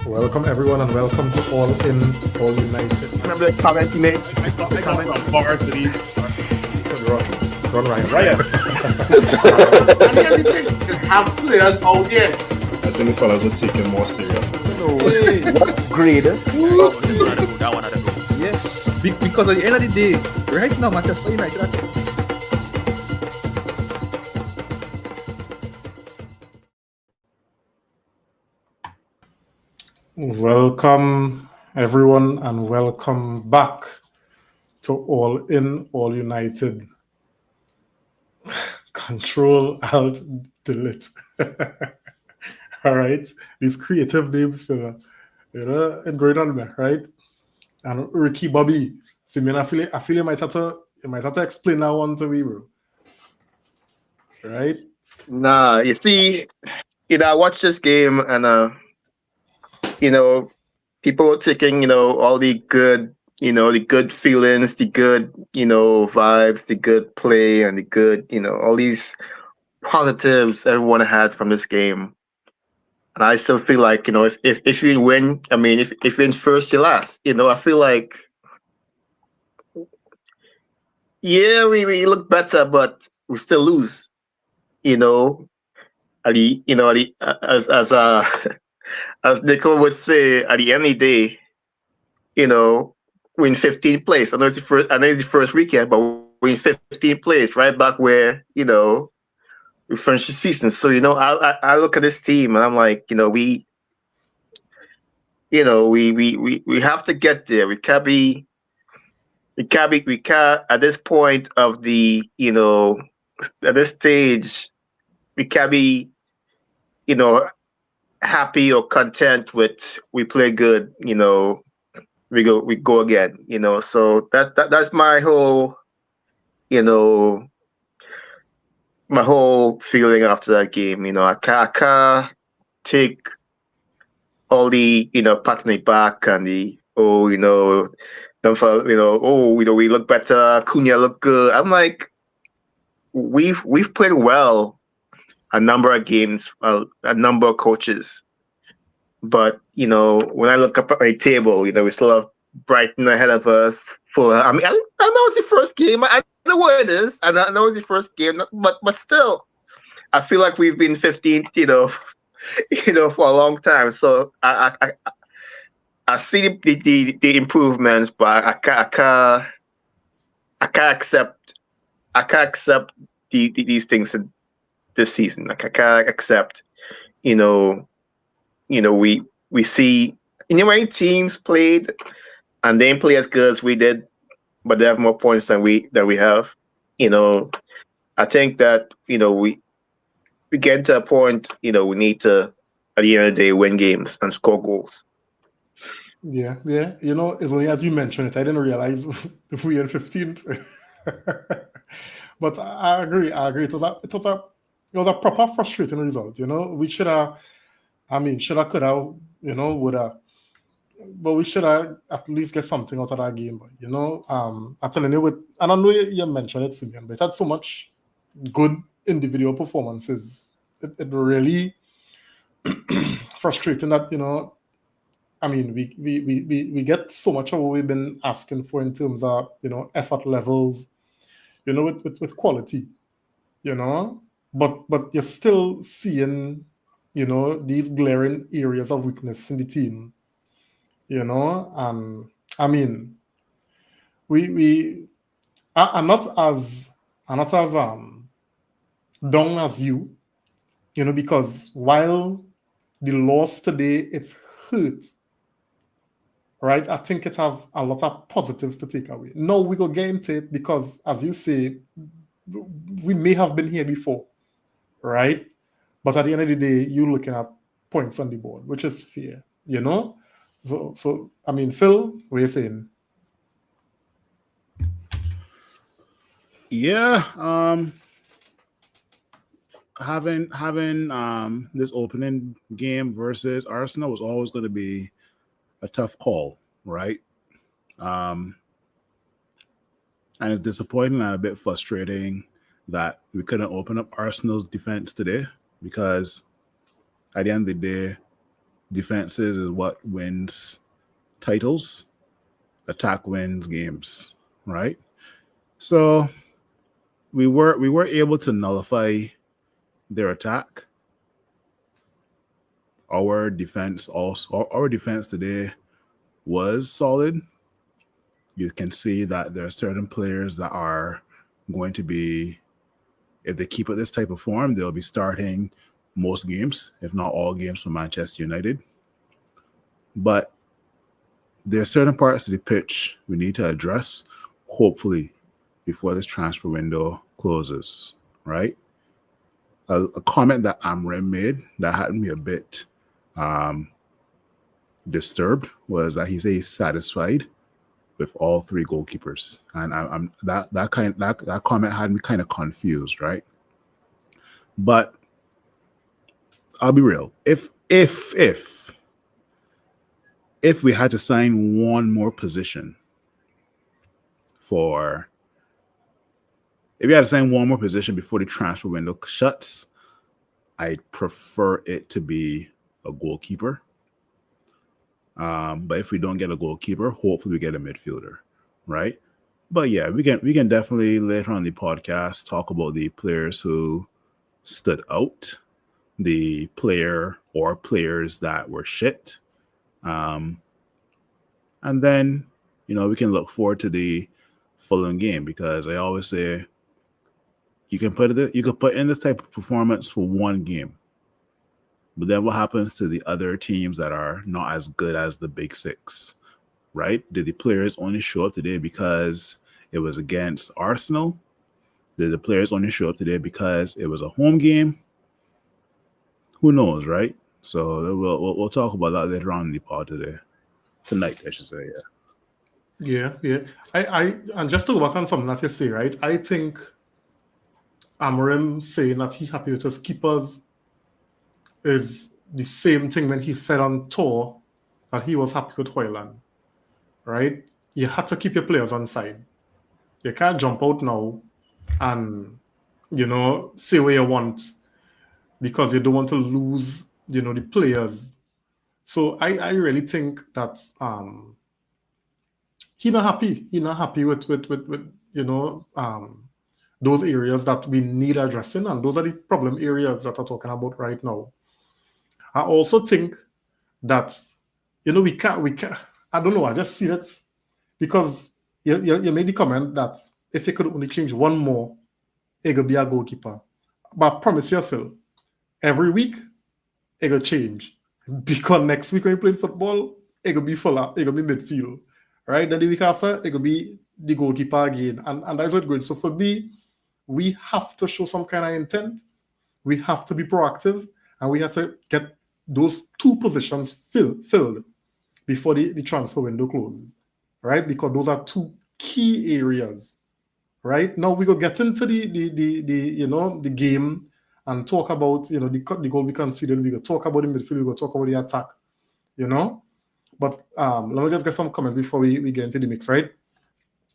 Welcome everyone and welcome to All In, All United. Remember the comment he made? I got from bars to these. Run Ryan. Right. And here's the thing, you have players out there. I think the fellas are taking more serious. What grade? That one had to go. Yes, because at the end of the day, right now, Manchester United are Welcome everyone and welcome back to All In, All United. Control Alt Delete. All right, these creative names for it going on there, right? And Ricky Bobby. See, man, I feel you might have to explain that one to me, bro. Right? Nah, you see, I watched this game and people were taking, all the good, the good feelings, the good, vibes, the good play, and the good, all these positives everyone had from this game. And I still feel like, if you win, I mean, if you win first, you last. I feel like, yeah, we look better, but we still lose. At the, as Nico would say, at the end of the day, we're in 15th place. I know it's the first weekend, but we're in 15th place, right back where we finished the season. So I look at this team and I'm like, we have to get there. We can't at this point of the at this stage we can't be happy or content with we play good, we go again, so that's my whole my whole feeling after that game. I can't take all the patting it back and the we look better, Cunha look good. I'm like, we've played well a number of games, a number of coaches. But, when I look up at my table, we still have Brighton ahead of us. I mean, I know it's the first game. I know what it is. I know it's the first game, but still, I feel like we've been 15th, for a long time. So I see the improvements, but I can't accept these things this season. Like I can't accept, we see many teams played and they didn't play as good as we did, but they have more points than we have. I think that we get to a point, we need to at the end of the day win games and score goals. Yeah. As only as you mentioned it, I didn't realize we were 15th. But I agree. It was a proper frustrating result. We should have. I mean, could have. Would have. But we should have at least get something out of that game. But I'm telling you, and I know you mentioned it, Simeon, but it had so much good individual performances. It really frustrating that I mean, we get so much of what we've been asking for in terms of effort levels, with quality, but you're still seeing these glaring areas of weakness in the team, and I mean, I'm not as down as you, because while the loss today it's hurt, right? I think it have a lot of positives to take away. No, we go get into it because, as you say, we may have been here before, right? But at the end of the day, you're looking at points on the board, which is fair, So I mean, Phil, what are you saying? Yeah, having this opening game versus Arsenal was always going to be a tough call, right? And it's disappointing and a bit frustrating that we couldn't open up Arsenal's defense today, because at the end of the day, defenses is what wins titles. Attack wins games, right? So we were able to nullify their attack. Our defense today was solid. You can see that there are certain players that are going to be, if they keep up this type of form, they'll be starting most games, if not all games, for Manchester United. But there are certain parts of the pitch we need to address, hopefully, before this transfer window closes, right? A comment that Amram made that had me a bit disturbed was that he said he's satisfied with all three goalkeepers, and that comment had me kind of confused, right? But I'll be real. If we had to sign one more position before the transfer window shuts, I'd prefer it to be a goalkeeper. But if we don't get a goalkeeper, hopefully we get a midfielder, right? But yeah, we can definitely later on in the podcast talk about the players who stood out, the player or players that were shit. And then, we can look forward to the Fulham game, because I always say you can put in this type of performance for one game. But then what happens to the other teams that are not as good as the big six, right? Did the players only show up today because it was against Arsenal? Did the players only show up today because it was a home game? Who knows, right? So we'll talk about that later on in the pod tonight, I should say. Yeah. I and just to go back on something that you say, right? I think Amorim saying that he's happy with his keepers is the same thing when he said on tour that he was happy with Højlund, right? You had to keep your players on side. You can't jump out now and, say what you want because you don't want to lose, the players. So I really think that he's not happy. He's not happy with those areas that we need addressing, and those are the problem areas that I'm talking about right now. I also think that, we can't, I don't know, I just see it because you made the comment that if you could only change one more, it could be a goalkeeper. But I promise you, Phil, every week, it could change. Because next week when you play football, it could be Fuller, it could be midfield, right? Then the week after, it could be the goalkeeper again. And that's what it's going. So for me, we have to show some kind of intent. We have to be proactive, and we have to get those two positions filled before the transfer window closes, right? Because those are two key areas, right? Now we go get into the game and talk about the goal we conceded. We go talk about the midfield. We go talk about the attack, But let me just get some comments before we get into the mix, right?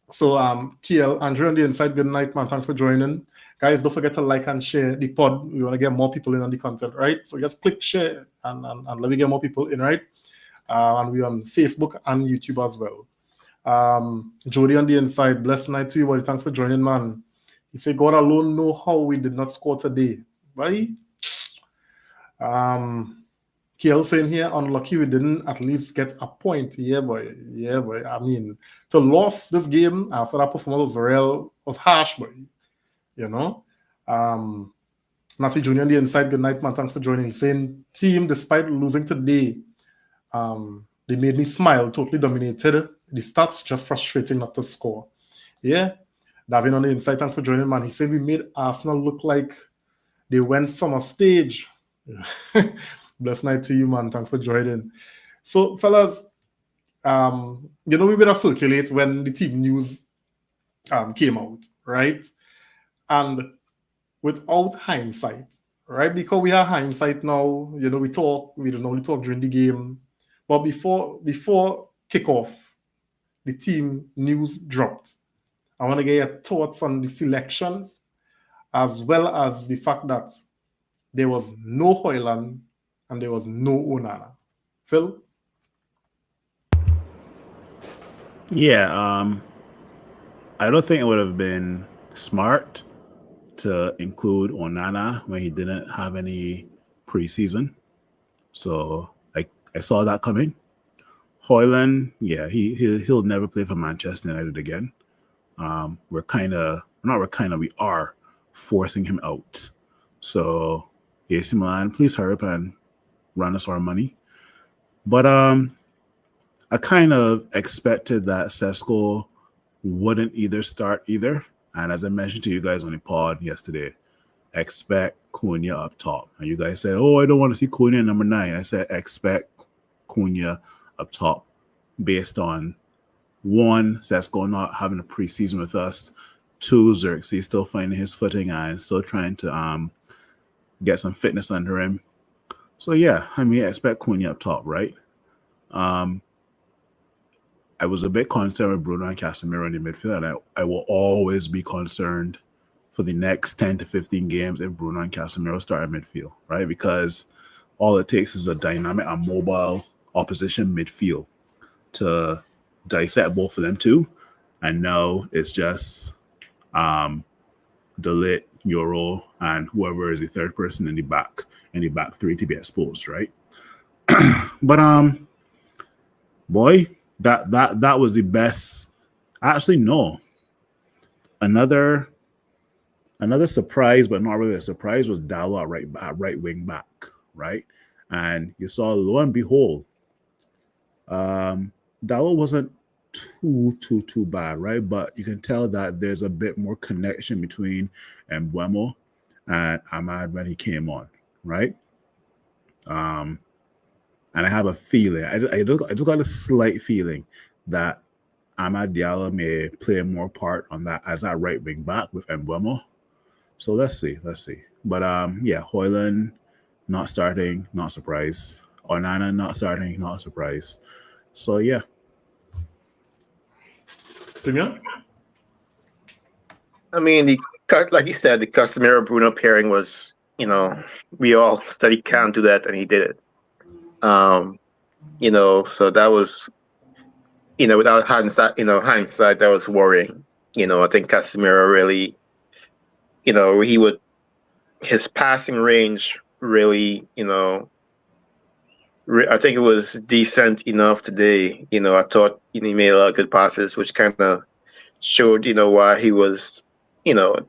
So KL, Andrew on the inside, good night, man. Thanks for joining. Guys, don't forget to like and share the pod. We want to get more people in on the content, right? So just click share and let me get more people in, right? And we're on Facebook and YouTube as well. Jody on the inside, blessed night to you, buddy. Thanks for joining, man. He said, God alone know how we did not score today. Bye. KL saying here, unlucky we didn't at least get a point. Yeah, boy. I mean, to lose this game after that performance was harsh, boy. Natty Junior on the inside, good night, man. Thanks for joining. Saying, team, despite losing today, they made me smile, totally dominated. The stats just frustrating not to score. Yeah. Davin on the inside, thanks for joining, man. He said we made Arsenal look like they went summer stage. Blessed night to you, man. Thanks for joining. So, fellas, we better circulate when the team news came out, right? And without hindsight, right? Because we have hindsight now, we don't only talk during the game. But before kickoff, the team news dropped. I want to get your thoughts on the selections, as well as the fact that there was no Højlund and there was no Onana, Phil? Yeah, I don't think it would have been smart to include Onana when he didn't have any preseason. So I saw that coming. Hoyland, yeah, he'll never play for Manchester United again. We are forcing him out. So AC Milan, please hurry up and run us our money. But I kind of expected that Sesko wouldn't either start either. And as I mentioned to you guys on the pod yesterday, expect Cunha up top. And you guys said, oh, I don't want to see Cunha number 9. I said, expect Cunha up top based on 1, Sesko not having a preseason with us. 2, Xerxes still finding his footing and still trying to get some fitness under him. So yeah, I mean, I expect Cunha up top, right? I was a bit concerned with Bruno and Casemiro in the midfield, and I will always be concerned for the next 10 to 15 games if Bruno and Casemiro start in midfield, right? Because all it takes is a dynamic and mobile opposition midfield to dissect both of them too. And now it's just De Ligt, Euro, and whoever is the third person in the back three to be exposed, right? But boy, that was the best. Actually, no. Another surprise, but not really a surprise, was Dalot at right wing back, right? And you saw, lo and behold, Dalot wasn't too bad, right? But you can tell that there's a bit more connection between Mbeumo and Ahmad when he came on, right? And I have a feeling, I just got a slight feeling that Amad Diallo may play more part on that as that right wing back with Mbeumo. So let's see. But yeah, Hoyland not starting, not surprised. Onana not starting, not surprised. So yeah. Simeon? I mean, like you said, the Casemiro Bruno pairing was, we all said he can't do that, and he did it. So that was, without hindsight, that was worrying. I think Casemiro really, his passing range really, I think it was decent enough today. I thought he made a lot of good passes, which kind of showed, why he was,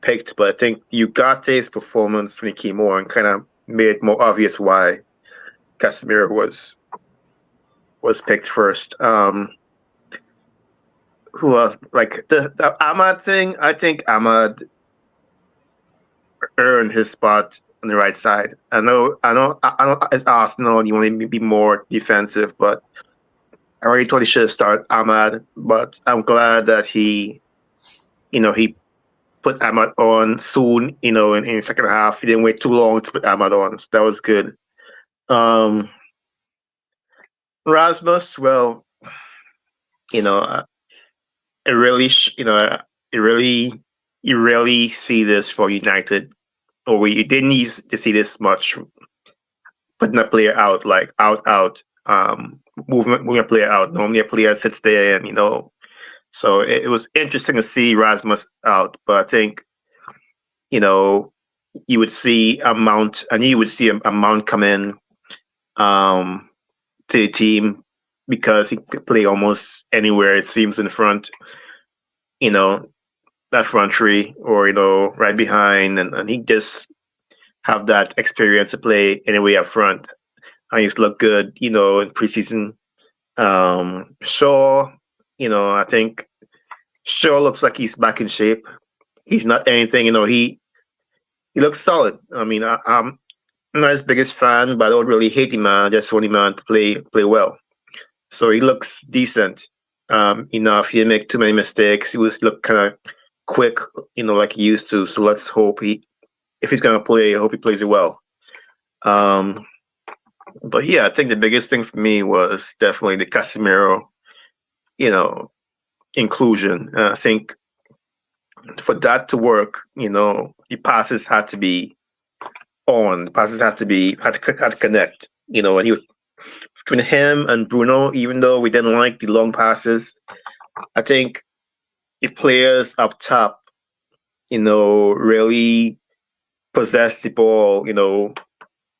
picked. But I think Ugate's performance when he came on kind of made it more obvious why Casemiro was picked first. Who else? Like the Ahmad thing, I think Ahmad earned his spot on the right side. I know it's Arsenal, you want to be more defensive, but I already thought he should have started Ahmad, but I'm glad that he put Ahmad on soon, in the second half. He didn't wait too long to put Ahmad on, so that was good. Rasmus, well, it really, you rarely see this for United, or you didn't use to see this much, putting a player out, like out, moving a player out. Normally a player sits there and, so it was interesting to see Rasmus out, but I think, you would see a Mount, and you would see a Mount come in to the team because he could play almost anywhere, it seems, in front, that front three, or, right behind, and he just have that experience to play anyway up front. And he's looked good, in preseason. Shaw, I think Shaw looks like he's back in shape. He's not anything, he looks solid. I mean, I'm not his biggest fan, but I don't really hate him, man. I just want him to play well. So he looks decent enough. He didn't make too many mistakes. He was look kind of quick, like he used to. So let's hope if he's gonna play, I hope he plays it well. But yeah, I think the biggest thing for me was definitely the Casemiro, inclusion. I think for that to work, the passes had to be on. The passes had to connect. And between him and Bruno, even though we didn't like the long passes, I think the players up top, really possessed the ball,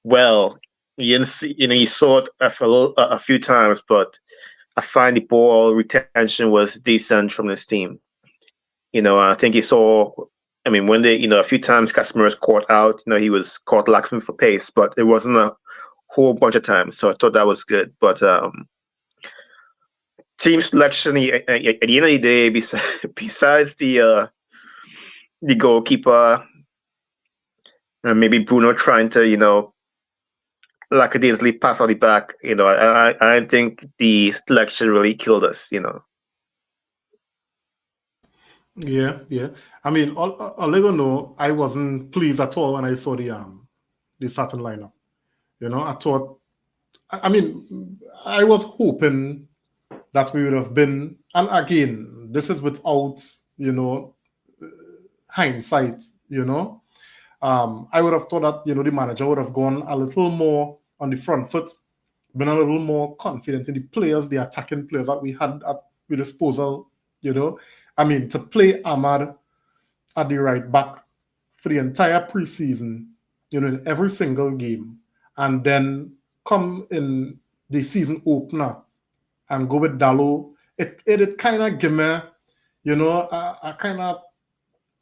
well. You didn't see, you saw it a few times, but I find the ball retention was decent from this team. I think you saw. I mean, when they, a few times Casemiro's caught out, he was caught lacking for pace, but it wasn't a whole bunch of times. So I thought that was good. But team selection at the end of the day, besides the goalkeeper, and maybe Bruno trying to, lackadaisically pass on the back, I think the selection really killed us. Yeah. I mean, I'll let you know, I wasn't pleased at all when I saw the starting lineup. I thought, I mean, I was hoping that we would have been, and again, this is without, hindsight, I would have thought that, the manager would have gone a little more on the front foot, been a little more confident in the players, the attacking players that we had at our disposal, I mean, to play Amad at the right back for the entire preseason, in every single game, and then come in the season opener and go with Dalot, it kind of give me, a kind of,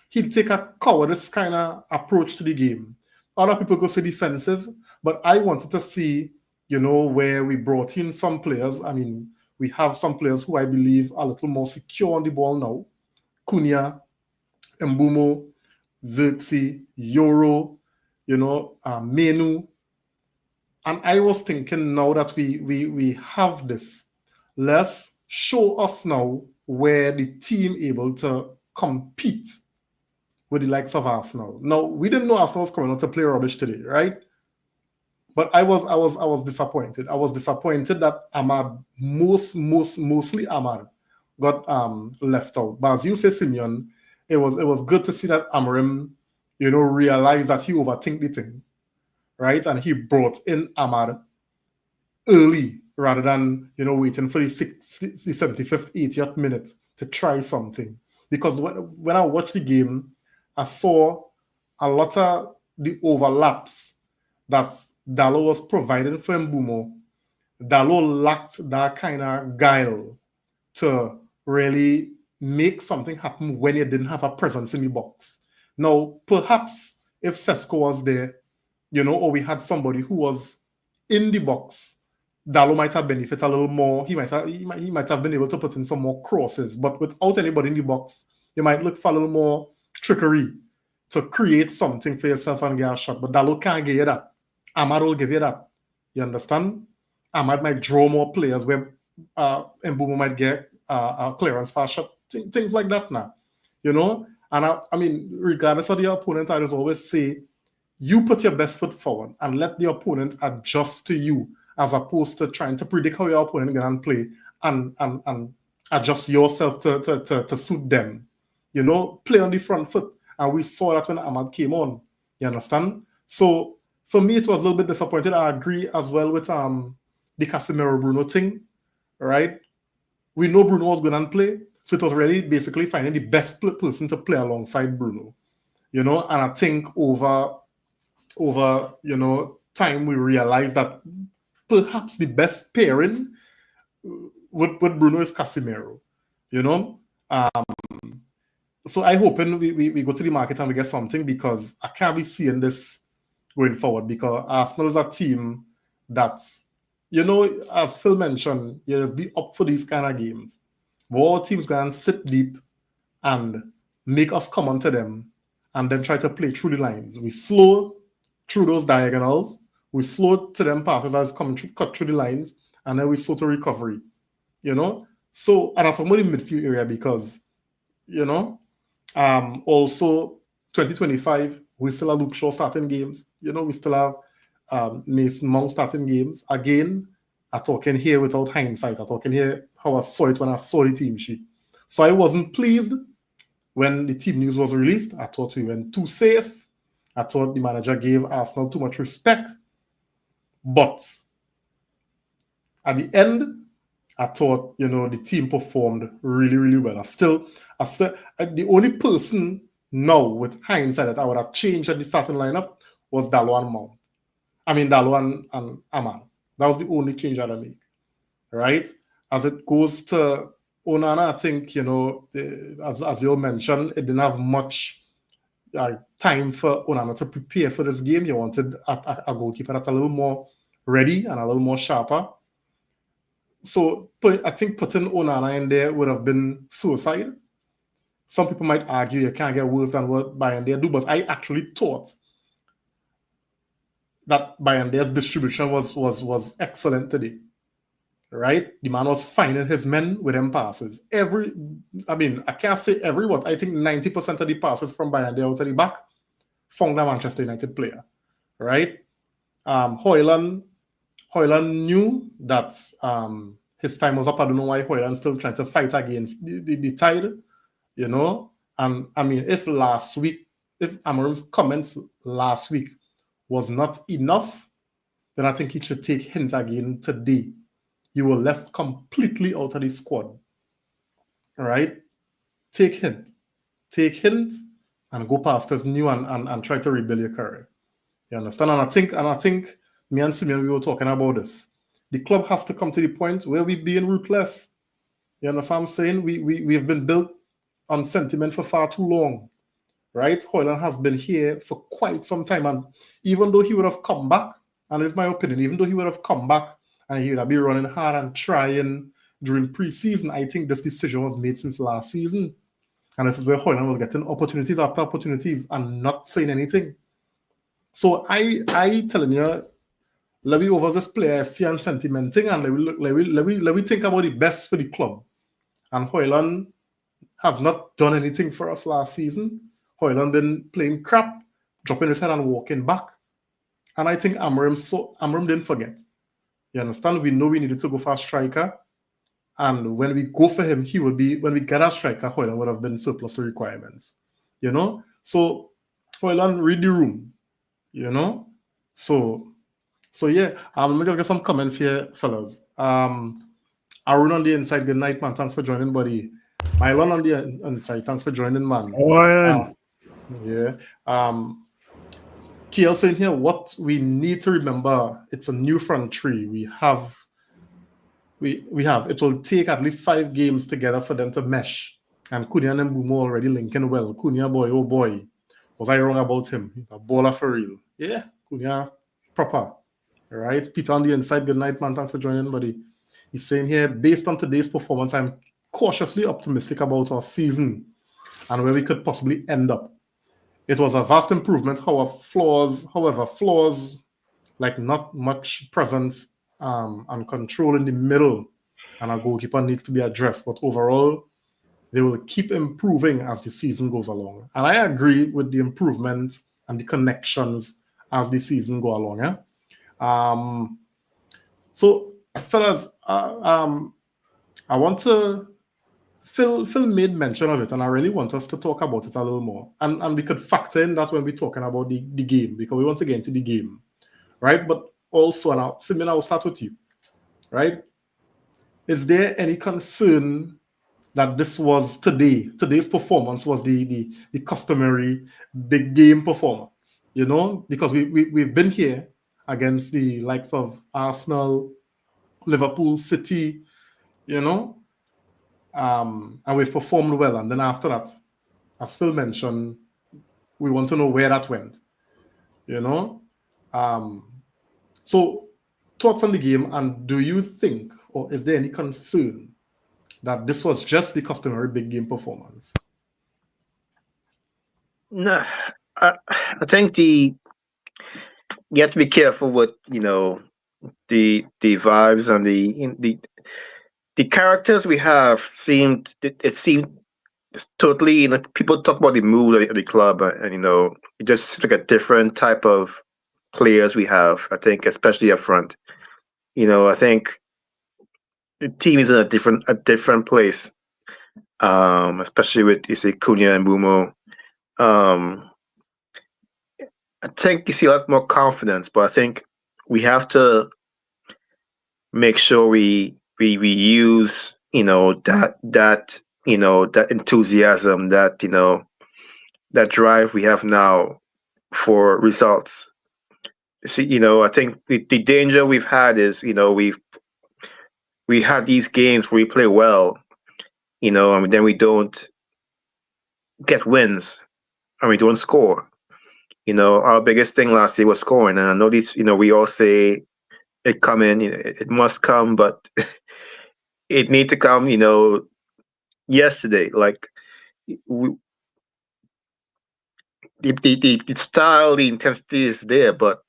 he'd take a cowardice kind of approach to the game. Other people go say defensive, but I wanted to see, where we brought in some players. I mean, we have some players who I believe are a little more secure on the ball now. Cunha, Mbeumo, Xerxes, Euro, Menu. And I was thinking now that we have this, let's show us now where the team able to compete with the likes of Arsenal. Now, we didn't know Arsenal was coming out to play rubbish today, right? But I was disappointed. I was disappointed that Amad, mostly Amad, got left out. But as you say, Simeon, it was good to see that Amorim, realized that he overthink the thing, right? And he brought in Amad early rather than waiting for the 75th, 80th minute to try something. Because when I watched the game, I saw a lot of the overlaps that Dalot was providing for Mbeumo. Dalot lacked that kind of guile to really make something happen when you didn't have a presence in the box. Now, perhaps if Sesko was there, or we had somebody who was in the box, Dalot might have benefited a little more. He might have been able to put in some more crosses, but without anybody in the box, you might look for a little more trickery to create something for yourself and get a shot. But Dalot can't give you that. Amad will give you that. You understand? Amad might draw more players where Mbeumo might get a clearance for a shot. Things like that now. And I mean, regardless of the opponent, I just always say, you put your best foot forward and let the opponent adjust to you, as opposed to trying to predict how your opponent is going to play and adjust yourself to suit them. Play on the front foot. And we saw that when Amad came on. You understand? So for me, it was a little bit disappointed. I agree as well with the Casemiro Bruno thing, right? We know Bruno was going to play, so it was really basically finding the best person to play alongside Bruno. And I think over time we realized that perhaps the best pairing with Bruno is Casemiro. So I hoping we go to the market and we get something, because I can't be seeing this going forward, because Arsenal is a team that's, as Phil mentioned, you just be up for these kind of games. All teams can sit deep and make us come onto them and then try to play through the lines. We slow through those diagonals, we slow to them passes as cut through the lines, and then we slow to recovery. So, and I'm talking about the midfield area because, also 2025, we still have Luke Shaw starting games. We still have Mason Mount starting games. Again, I'm talking here without hindsight. I'm talking here how I saw it when I saw the team sheet. So I wasn't pleased when the team news was released. I thought we went too safe. I thought the manager gave Arsenal too much respect. But at the end, I thought, the team performed really, really well. The only person now with hindsight that I would have changed at the starting lineup was Dalo and Mount. Dalo and Amal. That was the only change I'd make, right? As it goes to Onana, I think, as you mentioned, it didn't have much time for Onana to prepare for this game. You wanted a goalkeeper that's a little more ready and a little more sharper. So I think putting Onana in there would have been suicide. Some people might argue you can't get worse than what Bayandere do, but I actually thought that Bayandere's distribution was excellent today. Right? The man was finding his men with them passes. I can't say every what. I think 90% of the passes from Bayandere out of the back found a Manchester United player. Right? Hoyland knew that his time was up. I don't know why Hoyland's still trying to fight against the tide, And if Amorim's comments last week was not enough, then I think he should take hint again today. You were left completely out of the squad. All right? Take hint and go past as new and try to rebuild your career. You understand? And I think me and Simeon, we were talking about this. The club has to come to the point where we're being ruthless. You understand what I'm saying? We have been built on sentiment for far too long. Right? Hoyland has been here for quite some time. And even though he would have come back, and it's my opinion, even though he would have come back and he would have been running hard and trying during preseason, I think this decision was made since last season. And this is where Hoyland was getting opportunities after opportunities and not saying anything. So I telling you, let me over this player FC and sentimenting, and let me think about the best for the club. And Hoyland has not done anything for us last season. Hoyland been playing crap, dropping his head and walking back. And I think Amorim didn't forget. You understand? We know we needed to go for a striker. And when we go for him, when we get a striker, Hoyland would have been surplus to requirements. So Hoyland, read the room. So yeah. Let me just get some comments here, fellas. Arun on the inside, good night, man. Thanks for joining, buddy. Mylon on the inside, thanks for joining, man. Yeah. Kiel saying here, what we need to remember, it's a new front three. We have. It will take at least 5 games together for them to mesh. And Cunha and Mbeumo already linking well. Cunha, boy, oh boy. Was I wrong about him? He's a baller for real. Yeah, Cunha, proper. All right. Peter on the inside, good night, man. Thanks for joining, buddy. He's saying here, based on today's performance, I'm cautiously optimistic about our season and where we could possibly end up. It was a vast improvement, however, flaws like not much presence and control in the middle, and our goalkeeper needs to be addressed. But overall, they will keep improving as the season goes along. And I agree with the improvement and the connections as the season go along. Yeah. So, fellas, I want to. Phil made mention of it, and I really want us to talk about it a little more. And we could factor in that when we're talking about the game, because we want to get into the game, right? But also, and Simeon, I'll start with you, right? Is there any concern that this was today's performance was the customary big game performance? Because we've been here against the likes of Arsenal, Liverpool, City, and we've performed well. And then after that, as Phil mentioned, we want to know where that went. So thoughts on the game, and do you think, or is there any concern that this was just the customary big game performance? No, I think you have to be careful with the vibes and the characters we have seemed totally, people talk about the mood of the club, and it just like a different type of players we have. I think, especially up front, I think the team is in a different place, especially with Cunha and Mbeumo. I think you see a lot more confidence, but I think we have to make sure we use that enthusiasm, that drive we have now for results. See, I think the danger we've had is, we have these games where we play well, and then we don't get wins and we don't score. Our biggest thing last year was scoring, and I know these. We all say it come in, it must come, but it need to come, yesterday. Like we, the style, the intensity is there, but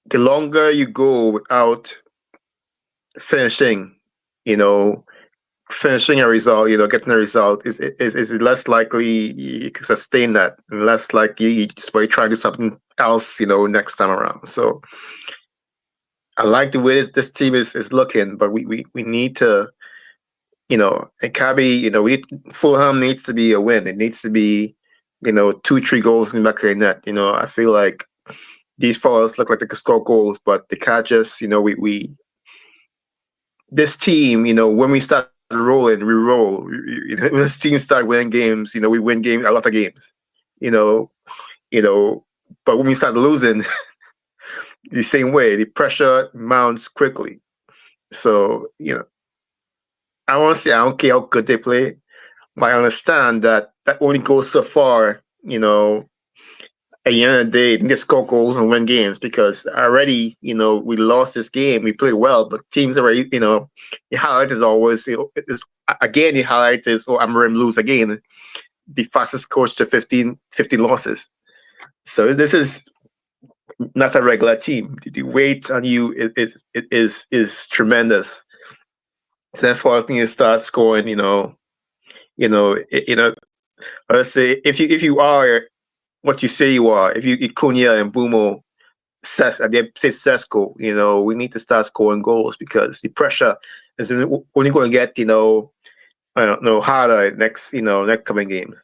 the longer you go without finishing, you know, finishing a result, getting a result is less likely you can sustain that, and less likely you just by try to do something else, next time around. So I like the way this team is looking, but we need to, and Kabi, Fulham needs to be a win. It needs to be, 2-3 goals in the back of the net. I feel like these fellas look like they could score goals, but they can't just, we this team, when we start rolling, we roll. When this team start winning games, we win a lot of games. You know, but when we start losing, the same way, the pressure mounts quickly. So, I want to say I don't care how good they play, but I understand that only goes so far, at the end of the day, you can get score goals and win games because already, we lost this game. We played well, but teams already, the highlight is always, again, the highlight is, Amorim lose again, the fastest coach to 15 losses. So this is not a regular team. The weight on you is tremendous. So therefore, I think you start scoring, let's say if you are what you say you are, if you Cunha and Bumo, they say Sesko, we need to start scoring goals because the pressure is only going to get, harder next coming games.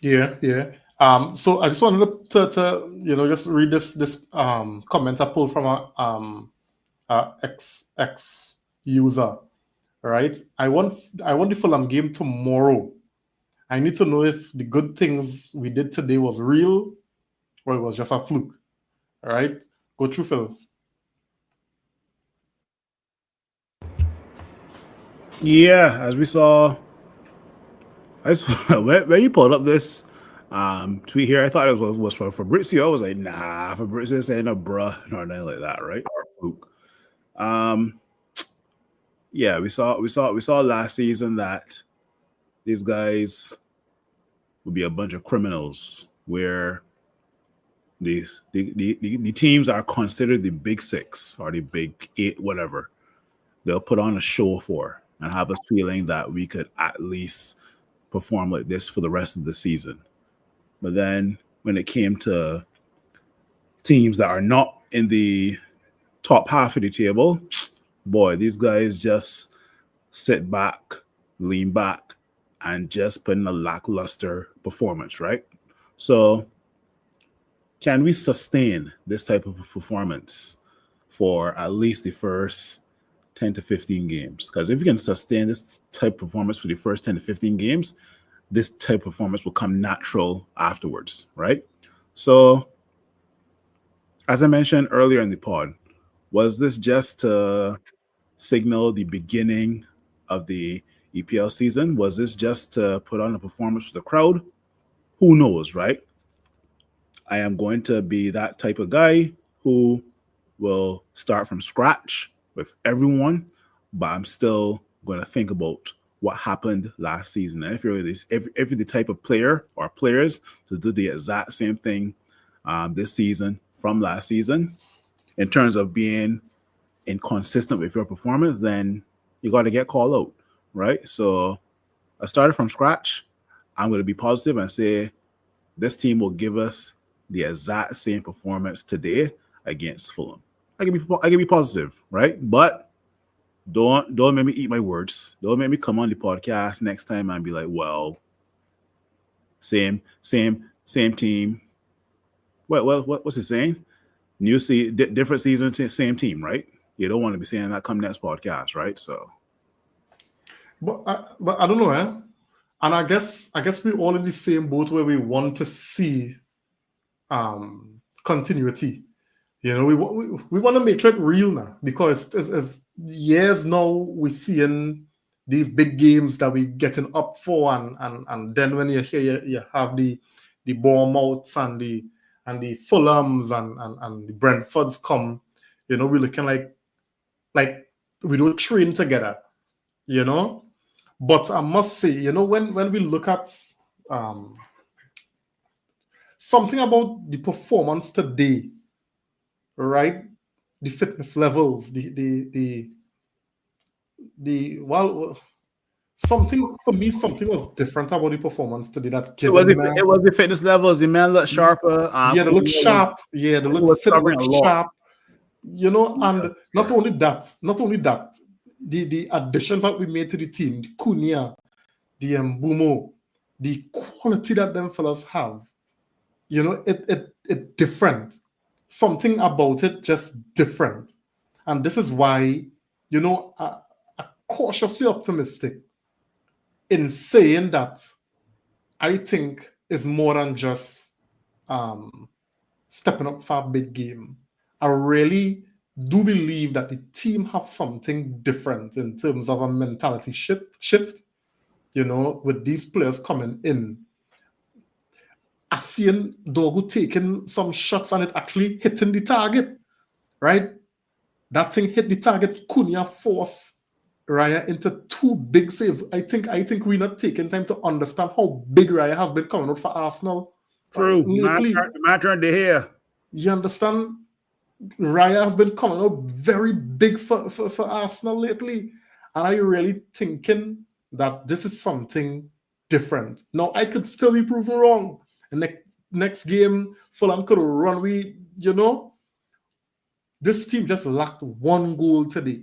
Yeah. So I just wanted to just read this comment I pulled from a ex user. Right? I want the Fulham game tomorrow. I need to know if the good things we did today was real or it was just a fluke. All right? Go through, Phil. Yeah, as we saw, when you pulled up this tweet here, I thought it was for Fabrizio. I was like, nah, Fabrizio saying a bruh or nothing like that, right? Or fluke. Yeah, we saw last season that these guys would be a bunch of criminals where the teams are considered the big six or the big eight, whatever. They'll put on a show for and have us feeling that we could at least perform like this for the rest of the season. But then when it came to teams that are not in the top half of the table, boy, these guys just sit back, lean back, and just put in a lackluster performance, right? So can we sustain this type of performance for at least the first 10 to 15 games? Because if you can sustain this type of performance for the first 10 to 15 games, this type of performance will come natural afterwards, right? So as I mentioned earlier in the pod, was this just to signal the beginning of the EPL season? Was this just to put on a performance for the crowd? Who knows, right? I am going to be that type of guy who will start from scratch with everyone, but I'm still going to think about what happened last season. And if you're the type of player or players to do the exact same thing this season from last season, in terms of being inconsistent with your performance, then you got to get called out, right? So I started from scratch. I'm going to be positive and say this team will give us the exact same performance today against Fulham. I can be positive, right? But don't make me eat my words. Don't make me come on the podcast next time and be like, well, same team. What's it saying? Different season, same team, right? You don't want to be saying that come next podcast, right? So, But I don't know, eh? And I guess we're all in the same boat where we want to see continuity. You know, we want to make it real now, because as years now we're seeing these big games that we getting up for, and then when you hear you have the Bournemouths and the Fulhams and the Brentfords come, you know, we're looking like we don't train together, you know. But I must say, you know, when we look at something about the performance today, right? The fitness levels, something for me, something was different about the performance today. That it was the fitness levels. The man looked sharper. Yeah, they look sharp. Yeah, they look fit. They look sharp. You know, and not only that, the additions that we made to the team, the Cunha, the Mbumo, the quality that them fellas have, you know, it different. Something about it just different. And this is why, you know, I'm cautiously optimistic in saying that I think it's more than just stepping up for a big game. I really do believe that the team have something different in terms of a mentality shift, you know, with these players coming in. I seen Dogu taking some shots and it actually hitting the target, right? That thing hit the target. Cunha forced Raya into two big saves. I think we're not taking time to understand how big Raya has been coming out for Arsenal. True. Lately. My turn to hear. You understand? Raya has been coming out very big for Arsenal lately. And I'm really thinking that this is something different. Now, I could still be proven wrong. And next game, Fulham could run. You know, this team just lacked one goal today.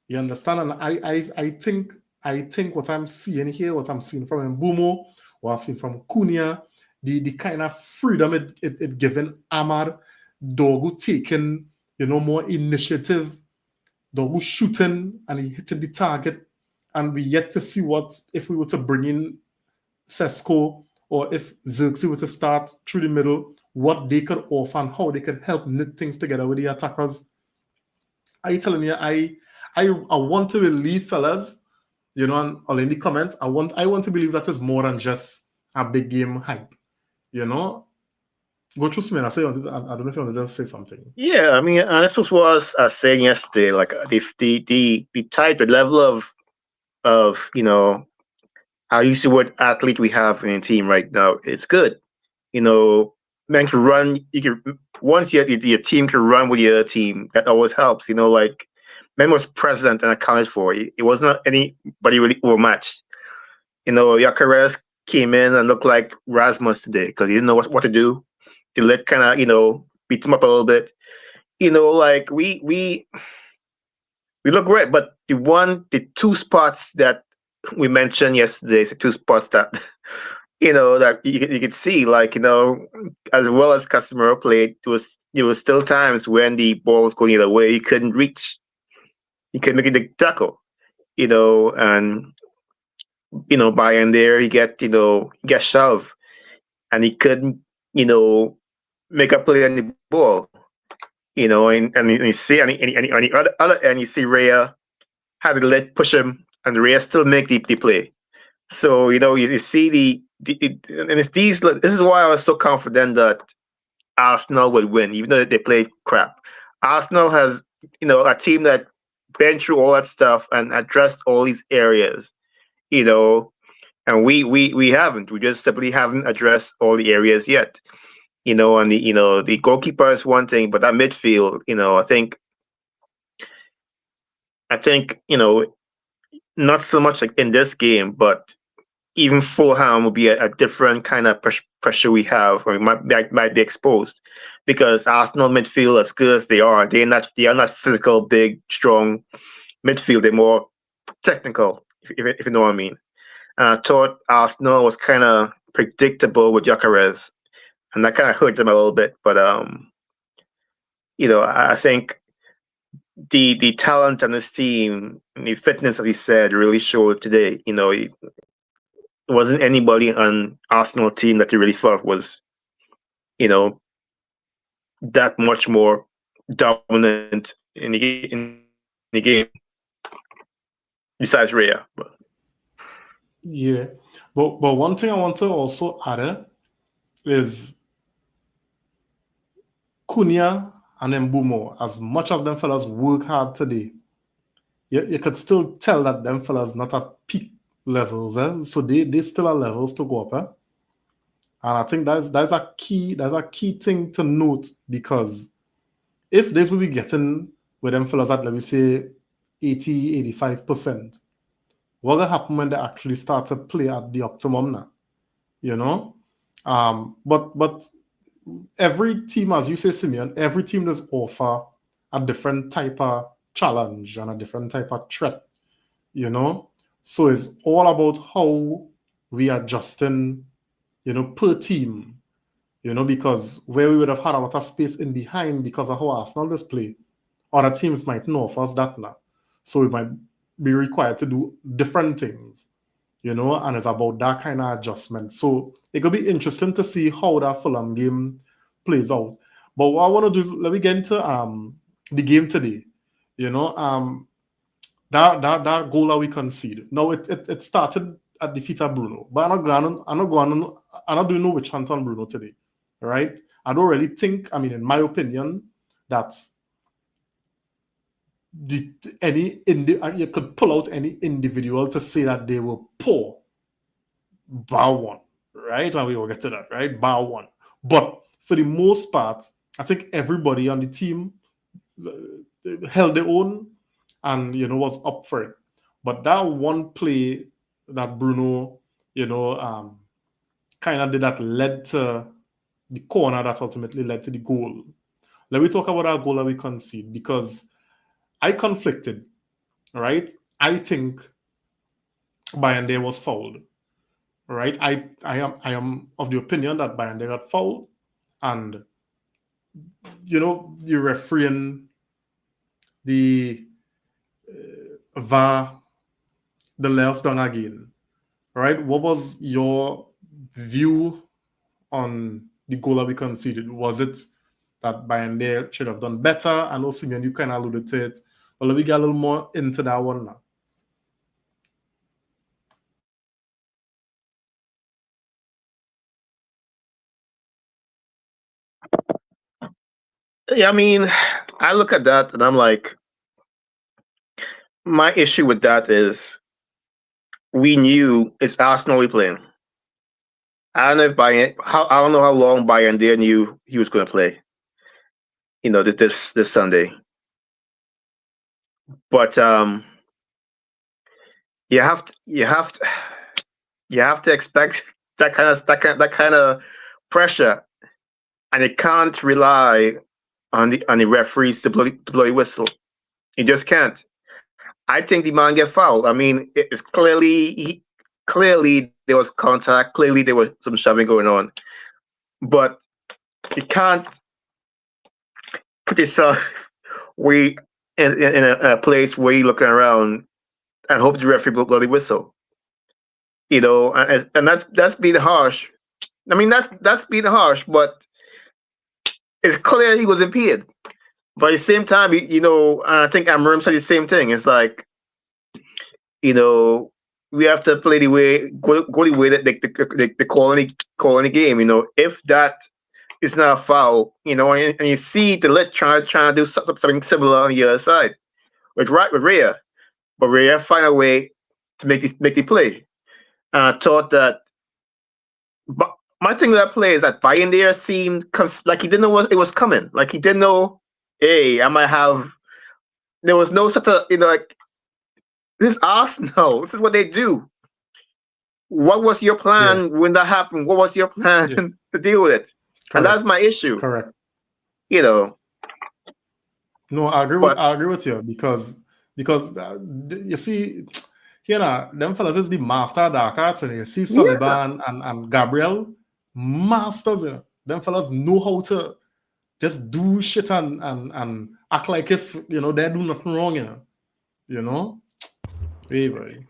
You understand? And I think what I'm seeing here, what I'm seeing from Mbumo, what I'm seeing from Cunha, the kind of freedom it given Amad, Dogu taking, you know, more initiative, Dogu shooting and he hitting the target, and we yet to see what if we were to bring in Sesko or if Xerxes were to start through the middle, what they could offer and how they could help knit things together with the attackers. I telling you, I want to believe, fellas, you know, and all in the comments, I want to believe that is more than just a big game hype, you know. Go through me and I don't know if you want to just say something. Yeah, I mean, and this was what I was saying yesterday. Like the type, the level of you know, how you see what athlete we have in the team right now. It's good. You know, man can run. You can once your team can run with your team. That always helps. You know, like man was present and accounted for. It was not anybody really overmatched. You know, Gyökeres came in and looked like Rasmus today because he didn't know what to do. He let kind of, you know, beat him up a little bit. You know, like we look great, but the two spots that we mentioned yesterday, the two spots that you know that you could see, like, you know, as well as Casemiro played, there was still times when the ball was going either way, he couldn't reach, he couldn't make the tackle, you know, and you know by end there he get shoved, and he couldn't, you know, make a play on the ball, you know, and you see on the other end you see Raya had to let push him, and Raya still make the play. So you know you see and it's these. This is why I was so confident that Arsenal would win, even though they played crap. Arsenal has, you know, a team that been through all that stuff and addressed all these areas, you know, and we haven't. We just simply haven't addressed all the areas yet. You know, and the goalkeeper is one thing, but that midfield, you know, I think, you know, not so much like in this game, but even Fulham will be a different kind of pressure we have, or we might be exposed, because Arsenal midfield, as good as they are not physical, big, strong midfield. They're more technical, if you know what I mean. And I thought Arsenal was kind of predictable with Gyökeres. and that kind of hurt them a little bit. But I think the talent on this team, and the fitness, as he said, really showed today. It wasn't anybody on Arsenal team that you really thought was, that much more dominant in the game, besides Raya. But. Yeah, but one thing I want to also add is Cunha and Mbeumo, as much as them fellas work hard today, you could still tell that them fellas not at peak levels. So they still have levels to go up. And I think that's a key thing to note, because if this will be getting with them fellas at, let me say, 80-85%, what will happen when they actually start to play at the optimum now? But every team, as you say, Simeon, every team does offer a different type of challenge and a different type of threat, So it's all about how we are adjusting, per team, because where we would have had a lot of space in behind because of how Arsenal display, other teams might know of us that now. So we might be required to do different things, and it's about that kind of adjustment. So it could be interesting to see how that Fulham game plays out. But what I want to do is, let me get into the game today. That goal that we conceded. Now it started at the feet of Bruno, but I'm not doing no witch hunt on Bruno today, right? I don't really think, in my opinion, that you could pull out any individual to say that they were poor, bar one, right? And we will get to that, right? Bar one. But for the most part, I think everybody on the team held their own and, was up for it. But that one play that Bruno, kind of did, that led to the corner that ultimately led to the goal. Let me talk about our goal that we conceded, because I conflicted, right? I think Bayande was fouled, right? I am of the opinion that Bayande got fouled, and the refereeing, the VAR, the left done again, right? What was your view on the goal that we conceded? Was it that Bayande should have done better? I know, Simeon, you kind of alluded to it, but let me get a little more into that one now. Yeah, I look at that and I'm like, my issue with that is we knew it's Arsenal we playing. I don't know I don't know how long Bayande knew he was going to play. This Sunday. But you have to expect that kind of pressure, and you can't rely on the referees to blow the whistle. You just can't. I think the man get fouled. It's clearly there was contact. Clearly there was some shoving going on, but you can't put yourself in a place where you're looking around and hope the referee blow the whistle. And that's being harsh. That's being harsh, but it's clear he was impeded. But at the same time, I think Amarim said the same thing. It's like, we have to play the way, go the way that they call in the game. If that is not a foul, and you see the Lit trying to do something similar on the other side with Raya, but Raya find a way to make the play. And I thought that, but my thing with that play is that Bayande seemed like he didn't know it was coming. Like he didn't know, hey, I might have. There was no such a, like, this is Arsenal. This is what they do. What was your plan when that happened? What was your plan to deal with it? Correct. And that's my issue. Correct. No, I agree with you because you see, them fellas is the master dark arts, and you see Sullivan and Gabriel, masters, Them fellas know how to just do shit and act like if they do nothing wrong, you know. Hey, boy.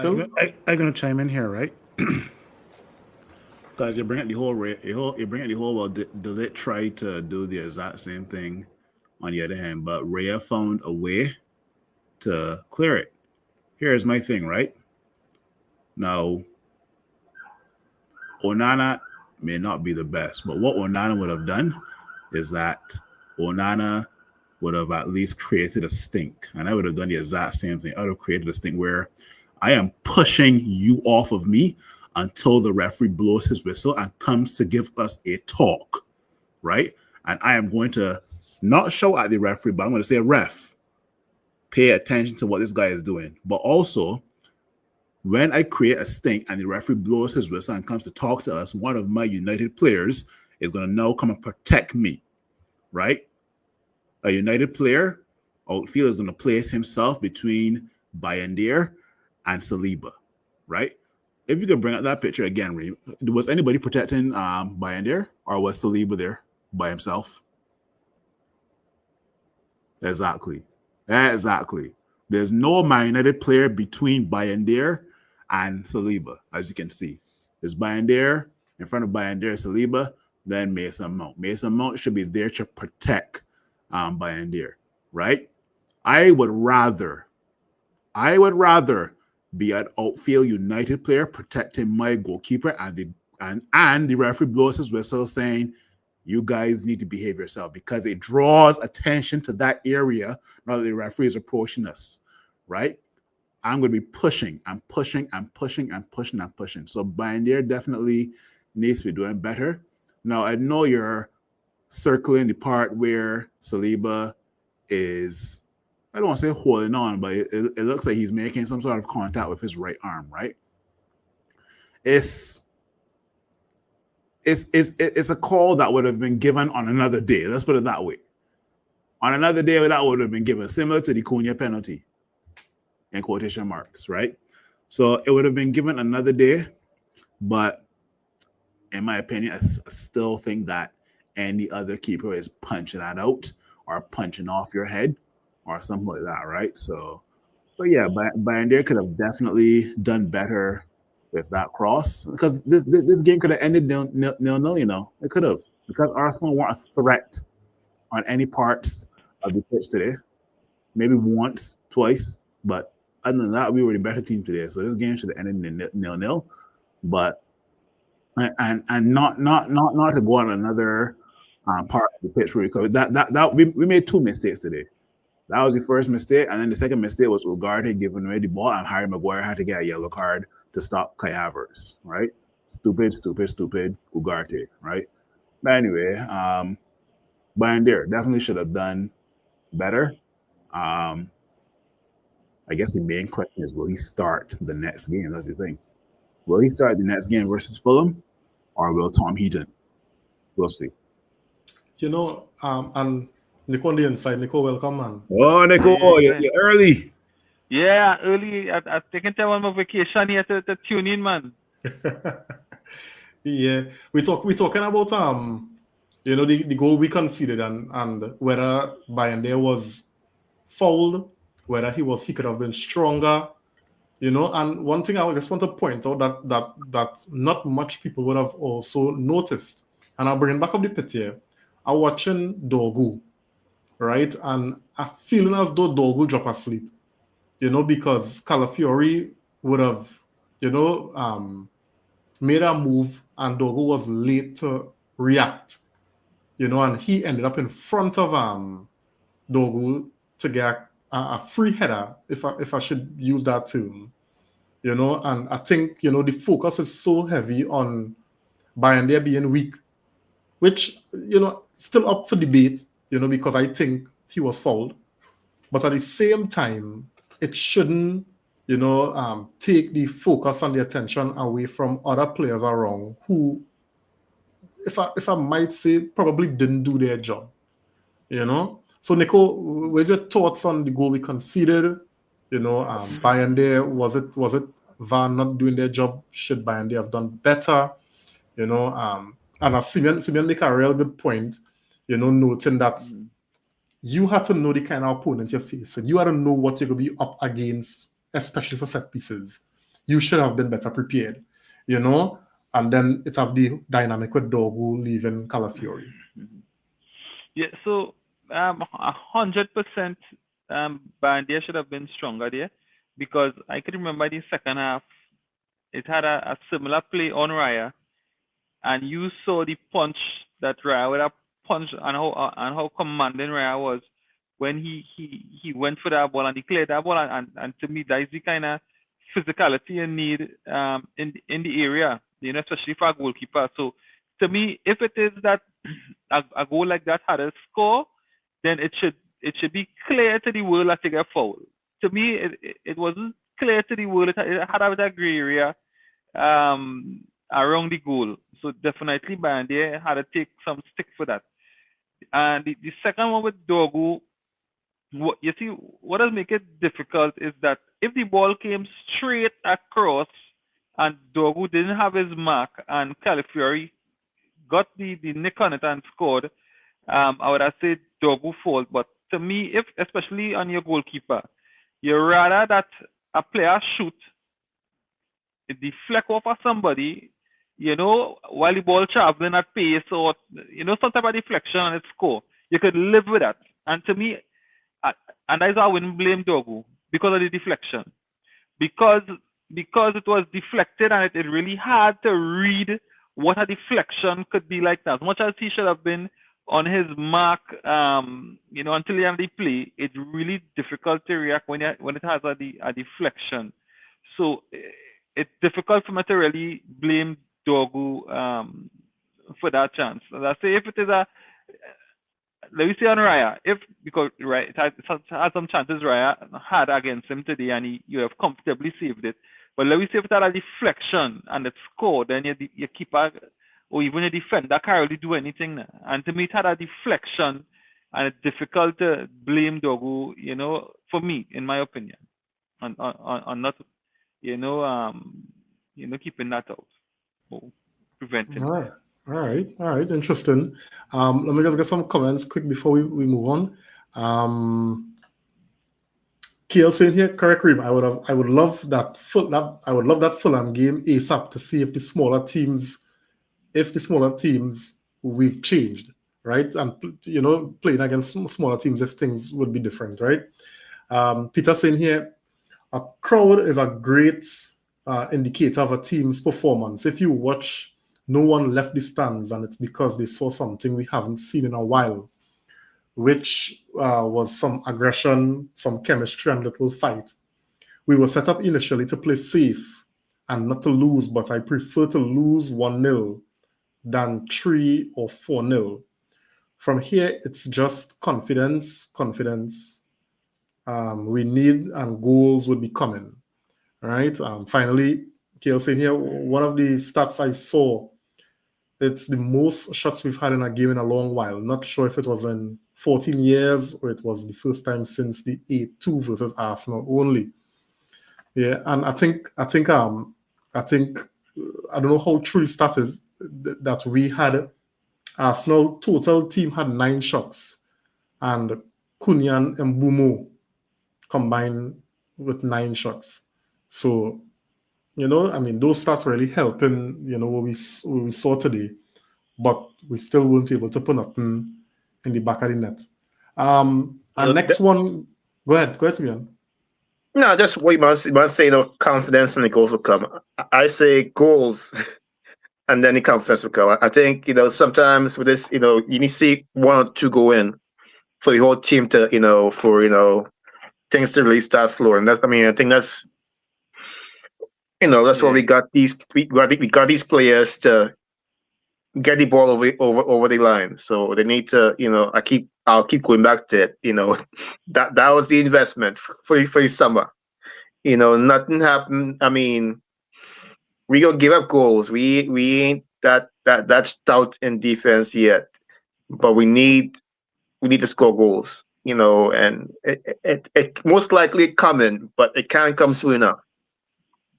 Phil? I'm gonna chime in here, right? Because you bring up the whole well, Delit tried to do the exact same thing on the other hand, but Rhea found a way to clear it. Here's my thing, right? Now, Onana may not be the best, but what Onana would have done is that Onana would have at least created a stink, and I would have done the exact same thing. I would have created a stink where I am pushing you off of me until the referee blows his whistle and comes to give us a talk, right? And I am going to not shout at the referee, but I'm going to say, ref, pay attention to what this guy is doing. But also, when I create a stink and the referee blows his whistle and comes to talk to us, one of my United players is going to now come and protect me, right? A United player, outfield, is going to place himself between Bayindir and Saliba, right? If you could bring up that picture again, Reem, was anybody protecting Bayindir, or was Saliba there by himself? Exactly. There's no Man United player between Bayindir and Saliba, as you can see. There's Bayindir, in front of Bayindir, Saliba, then Mason Mount. Mason Mount should be there to protect Bayindir, right? I would rather be an outfield United player protecting my goalkeeper and the referee blows his whistle saying, you guys need to behave yourself, because it draws attention to that area now that the referee is approaching us, right? I'm going to be pushing. So Bayindir definitely needs to be doing better. Now, I know you're circling the part where Saliba is, I don't want to say holding on, but it looks like he's making some sort of contact with his right arm, right? It's a call that would have been given on another day. Let's put it that way. On another day, that would have been given, similar to the Cunha penalty, in quotation marks, right? So it would have been given another day, but in my opinion, I still think that any other keeper is punching that out or punching off your head or something like that, right? So, but yeah, Bayindir could have definitely done better with that cross, because this game could have ended nil, you know. It could have, because Arsenal weren't a threat on any parts of the pitch today. Maybe once, twice, but other than that, we were the better team today. So this game should have ended in 0-0. But and not to go on another part of the pitch where we made two mistakes today. That was the first mistake, and then the second mistake was Ugarte giving away the ball, and Harry Maguire had to get a yellow card to stop Kai Havertz, right? Stupid Ugarte, right? But anyway, Bayindir definitely should have done better. I guess the main question is, will he start the next game? That's the thing. Will he start the next game versus Fulham, or will Tom Heaton? We'll see. And Nico on the inside. Nico, welcome, man. Oh, Nico, you're early. Yeah, early. I've taken time on my vacation here to tune in, man. Yeah, we're talking about the goal we conceded and whether Bayindir was fouled, whether he could have been stronger, And one thing I just want to point out that not much people would have also noticed, and I'll bring back up the pit here. I'm watching Dorgu, right? And I'm feeling as though Dorgu dropped asleep, because Calafiori would have, made a move and Dorgu was late to react, and he ended up in front of Dorgu to get a free header, if I should use that term, and I think, the focus is so heavy on Bayindir being weak, which, still up for debate, because I think he was fouled. But at the same time, it shouldn't, take the focus and the attention away from other players around who, if I might say, probably didn't do their job, So, Nico, what's your thoughts on the goal we conceded? Bayindir, was it Van not doing their job? Should Bayindir have done better? And as Simeon make a real good point, noting that you have to know the kind of opponent you're facing. You have to know what you're going to be up against, especially for set pieces. You should have been better prepared, and then it's have the dynamic with Dogu leaving Calafiori. Yeah, so 100% Bandia should have been stronger there, because I can remember the second half, it had a similar play on Raya, and you saw the punch that Raya would have punched, and how commanding Raya was when he went for that ball and he cleared that ball, and to me that is the kind of physicality you need in the area, especially for a goalkeeper. So to me, if it is that a goal like that had a score, then it should be clear to the world that they get foul. To me, it wasn't clear to the world. It had a gray area around the goal. So definitely Bandia had to take some stick for that. And the second one with Dogu, you see, what does make it difficult is that if the ball came straight across and Dogu didn't have his mark and Calafiori got the nick on it and scored, I would have said Dogu fault. But to me, if especially on your goalkeeper, you rather that a player shoot, it deflect off of somebody, while the ball traveling at pace, or some type of deflection and it score. You could live with that. And to me, and that's why I wouldn't blame Dogu, because of the deflection. Because it was deflected, and it really hard to read what a deflection could be like that. As much as he should have been on his mark, until the end of the play, it's really difficult to react when it has a deflection. So it's difficult for me to really blame Dogu for that chance. As I say, if it is let me say on Raya, because Raya it had some chances Raya had against him today, and you have comfortably saved it. But let me say if it had a deflection and it scored, then your keeper or even your defender can't really do anything. And to me, it had a deflection, and it's difficult to blame Dogu, for me, in my opinion, on not, keeping that out or preventing. All right, interesting. Let me just get some comments quick before we move on. Kiel saying here, correct Reem, I would love that Fulham game ASAP to see if the smaller teams we've changed, right? And playing against smaller teams, if things would be different, right? Peter saying here, a crowd is a great indicator of a team's performance. If you watch, no one left the stands, and it's because they saw something we haven't seen in a while, which was some aggression, some chemistry, and little fight. We were set up initially to play safe and not to lose, but I prefer to lose 1-0 than 3 or 4-0. From here, it's just confidence. We need, and goals would be coming. All right. Finally, Kiel saying here, one of the stats I saw, it's the most shots we've had in a game in a long while. Not sure if it was in 14 years or it was the first time since the 8-2 versus Arsenal only. Yeah, and I think I don't know how true the stat is that we had Arsenal total team had 9 shots, and Cunha and Mbeumo combined with 9 shots. So, those stats really helping, what we saw today, but we still weren't able to put nothing in the back of the net. And next one, go ahead, Simeon. No, just what you must say, confidence and the goals will come. I say goals and then the confidence will come. I think, sometimes with this, you need to see 1 or 2 go in for the whole team to, for things to really start flowing. I think that's, that's why we got these players to get the ball over the line. So they need to, I'll keep going back to it. That was the investment for the summer. Nothing happened. I mean, we gonna give up goals. We ain't that stout in defense yet, but we need to score goals. And it most likely coming, but it can't come soon enough.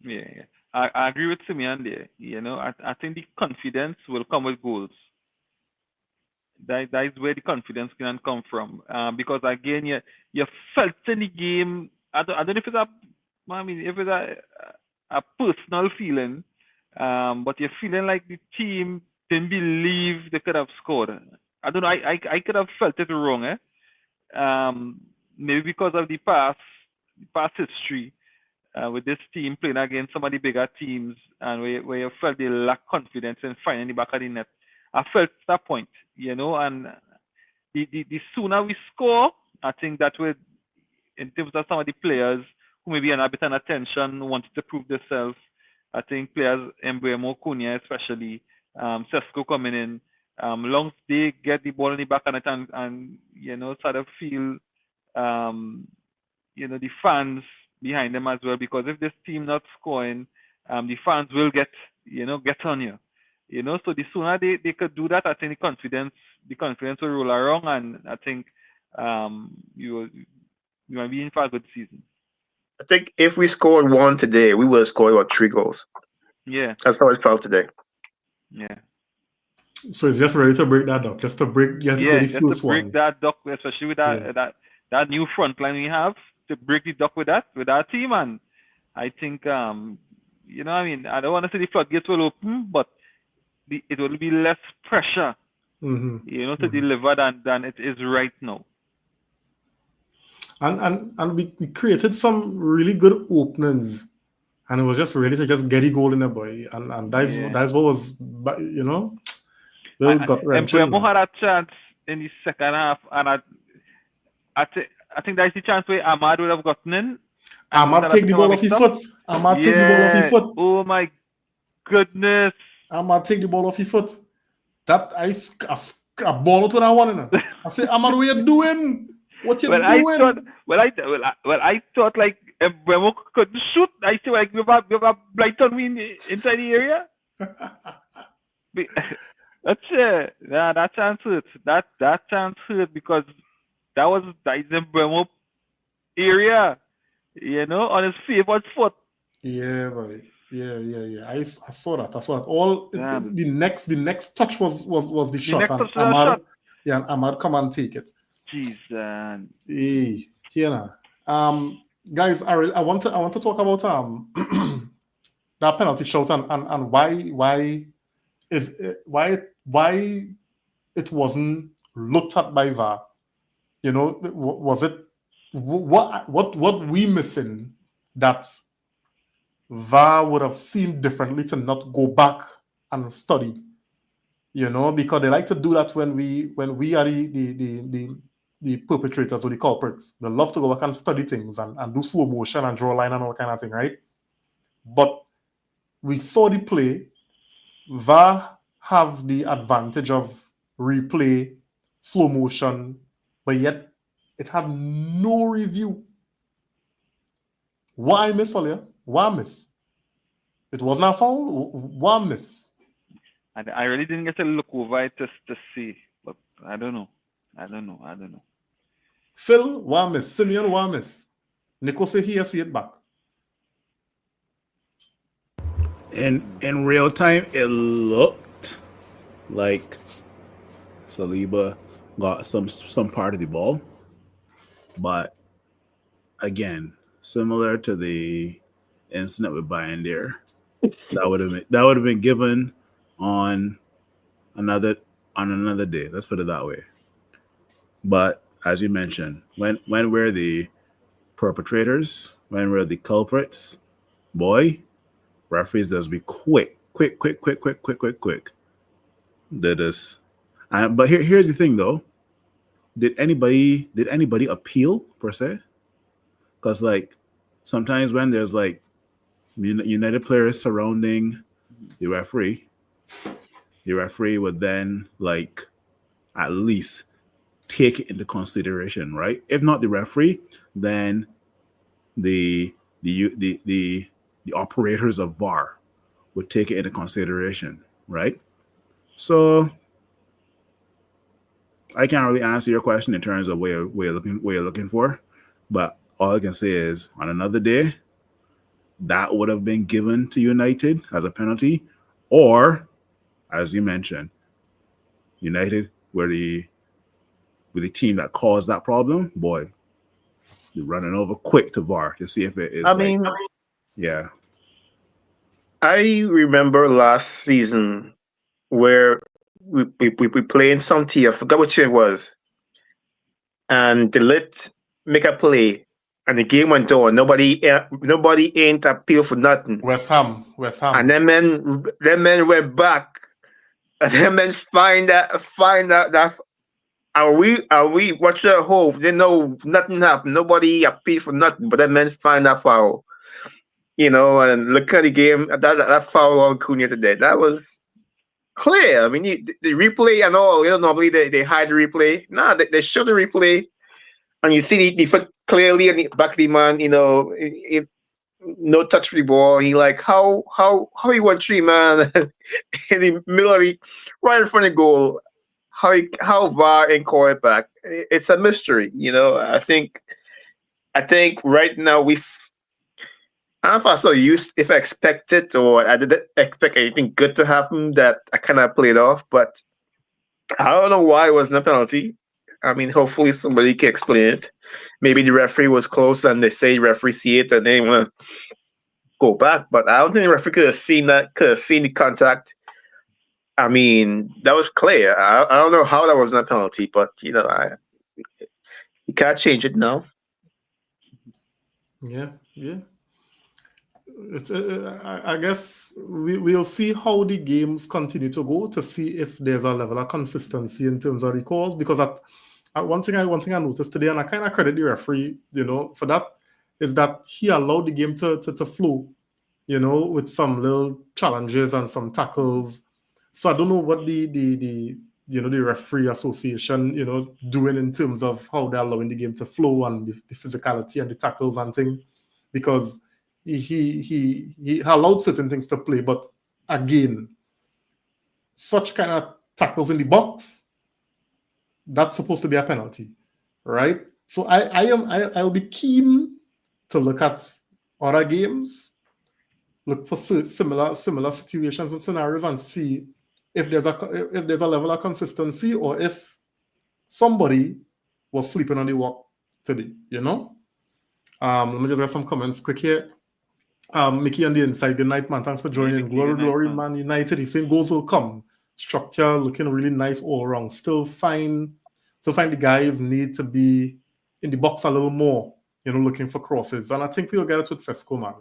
Yeah. I agree with Simeon there. You know, I think the confidence will come with goals. That is where the confidence can come from. Because again, you felt in the game. I don't know if it's if it's a personal feeling, but you're feeling like the team didn't believe they could have scored. I don't know. I could have felt it wrong, maybe because of the past history with this team playing against some of the bigger teams, and where you felt they lack confidence in finding the back of the net. I felt that point, you know, and the sooner we score, I think that would, in terms of some of the players who maybe are a bit under tension, wanted to prove themselves. I think players, Mbeumo, Cunha especially, Sesko coming in, long as they get the ball in the back of the net and you know, sort of feel, you know, the fans behind them as well, because if this team not scoring, the fans will get on you. You know, so the sooner they could do that, I think the confidence will roll around, and I think you might be in for a good season. I think if we scored one today, we would have scored about 3 goals. Yeah. That's how it felt today. Yeah. So it's just ready to break that duck, just to break the Just first to break one. that duck, especially with that new front line we have, to break the duck with our team. And I think you know, I mean, I don't want to say the floodgates will open, but it will be less pressure, you know, to deliver than it is right now. And we created some really good openings, and it was just really to just get a goal in the boy, and that's what was, you know, Will got wrenching. And Mbeumo had a chance in the second half, and I think that's the chance where Ahmad would have gotten in. Ahmad take the ball off his foot. Ahmad take the ball off his foot. Oh my goodness. Ahmad take the ball off his foot. That a ball to that one, you know. I say, Ahmad, what you doing? What you doing? I thought like Mbeumo could shoot. I still like we have a blight on me inside the area. That chance hurt. That chance hurt because that is Mbeumo area, you know, on his favored foot. Yeah, boy. Yeah. I saw that. All the next touch was the shot. And Ahmad, yeah, and Ahmad come and take it. Jeez. Hey, here now. Guys, I want to talk about that penalty shot and why it wasn't looked at by VAR. You know, was it what we missing that VAR would have seen differently to not go back and study? You know, because they like to do that when we are the perpetrators or the culprits. They love to go back and study things and do slow motion and draw a line and all kind of thing, right? But we saw the play. VAR have the advantage of replay, slow motion, but yet it had no review. Why miss, Olia? Why miss? It wasn't a foul? Why miss? I really didn't get to look over it just to see, but I don't know. Phil, why miss? Simeon, why miss? Nico say he see it back. In real time, it looked like Saliba got some part of the ball, but again, similar to the incident with Bayern, that would have been given on another day. Let's put it that way. But as you mentioned, when we're the perpetrators, when we're the culprits, boy, referees does be quick. Did this. But here's the thing though. Did anybody appeal per se? Because like sometimes when there's like United players surrounding the referee would then like at least take it into consideration, right? If not the referee, then the operators of VAR would take it into consideration, right? So I can't really answer your question in terms of what you're looking for, but all I can say is on another day, that would have been given to United as a penalty, or, as you mentioned, United were the team that caused that problem. Boy, you're running over quick to VAR to see if it is. Yeah. I remember last season where we playing some team. I forgot which it was, and they let make a play, and the game went on. Nobody ain't appeal for nothing. West Ham. And them men went back, and them men find out that are we watch their hope. They know nothing happened. Nobody appeal for nothing, but them men find that foul. And look at the game. That foul on Cunha today. That was clear. I mean, the replay and all. Normally they hide the replay. Nah, they show the replay, and you see the foot clearly in the back of the man. No touch for the ball. He like how he won 3 man in the middle of right in front of the goal. How VAR ain't call it back? It's a mystery. I think right now I don't know if I saw used, if I expected or I didn't expect anything good to happen that I kind of played off, but I don't know why it wasn't a penalty. I mean, hopefully somebody can explain it. Maybe the referee was close and they say the referee see it and they want to go back, but I don't think the referee could have seen the contact. I mean, that was clear. I don't know how that wasn't a penalty, but you can't change it now. Yeah. I guess we'll see how the games continue to go to see if there's a level of consistency in terms of the calls. Because one thing I noticed today, and I kind of credit the referee, for that, is that he allowed the game to flow, with some little challenges and some tackles. So I don't know what the referee association, doing in terms of how they're allowing the game to flow and the physicality and the tackles and things, because he allowed certain things to play, but again, such kind of tackles in the box, that's supposed to be a penalty, right? So I'll be keen to look at other games, look for similar situations and scenarios, and see if there's a level of consistency or if somebody was sleeping on the walk today. Let me just get some comments quick here. Mickey on the inside, good night, man. Thanks for joining. Glory, Man United. He's saying goals will come. Structure looking really nice all around. Still find the guys need to be in the box a little more, looking for crosses. And I think we'll get it with Sesko, man,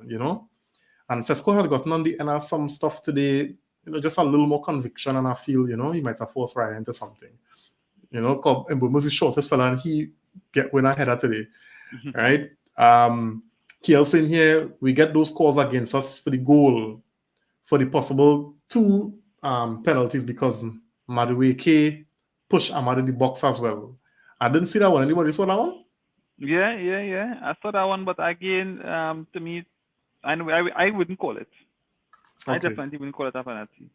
And Sesko has gotten on the end of some stuff today, just a little more conviction, and I feel, he might have forced Ryan into something. Mbeumo's the shortest fella, and he get win a header today, right? Kielson here, we get those calls against us for the goal, for the possible 2 penalties because Madueke pushed Ahmad in the box as well. I didn't see that one. Anybody saw that one? Yeah. I saw that one, but again, to me, I wouldn't call it. Okay. I definitely wouldn't call it a penalty.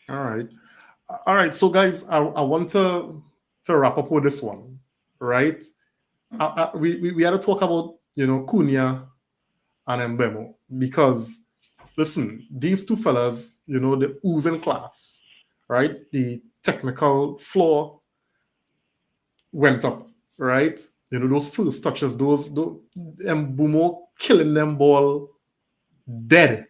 All right. So, guys, I want to wrap up with this one, right? We had to talk about Cunha and Mbeumo, because listen, these 2 fellas, the oozing class, right? The technical floor went up, right? Those first touches, those Mbeumo killing them ball dead.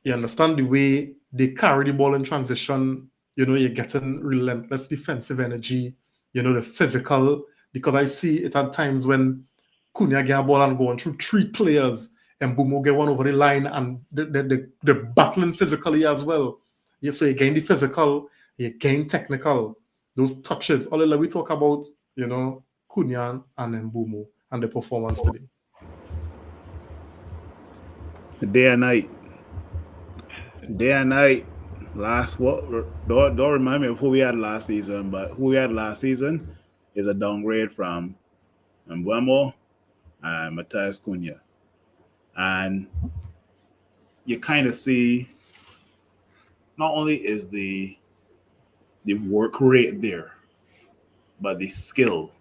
You understand the way they carry the ball in transition, you're getting relentless defensive energy, the physical, because I see it at times when Cunha get a ball and going through 3 players, and Mbeumo get one over the line, and they're battling physically as well. Yeah, so you gain the physical, you gain technical, those touches. All that we talk about, Cunha and Mbeumo and the performance today. Day and night. Don't remind me of who we had last season, but who we had last season is a downgrade from Mbeumo and Matheus Cunha. And you kind of see not only is the work rate there, but the skill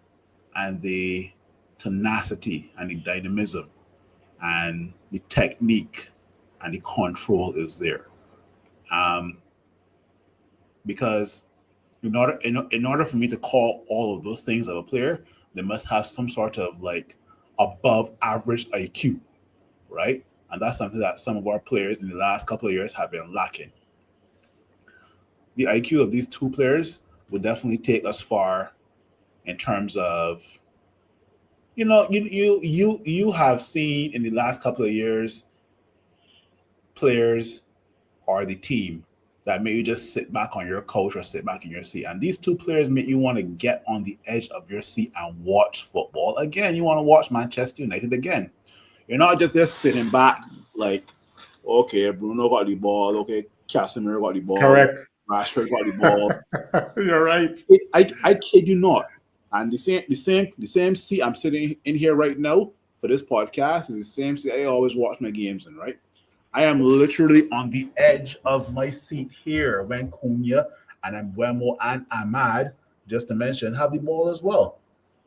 and the tenacity and the dynamism and the technique and the control is there. Because in order for me to call all of those things of a player, they must have some sort of like above average IQ, right? And that's something that some of our players in the last couple of years have been lacking. The IQ of these two players would definitely take us far in terms of, you have seen in the last couple of years players or the team that make you just sit back on your couch or sit back in your seat. And these two players make you want to get on the edge of your seat and watch football again. You want to watch Manchester United again. You're not just there sitting back like, okay, Bruno got the ball, okay, Casemiro got the ball, Correct. Rashford got the ball. You're right. I kid you not. And the same seat I'm sitting in here right now for this podcast is the same seat I always watch my games in, right? I am literally on the edge of my seat here when Cunha and Mbeumo and Ahmad, just to mention, have the ball as well.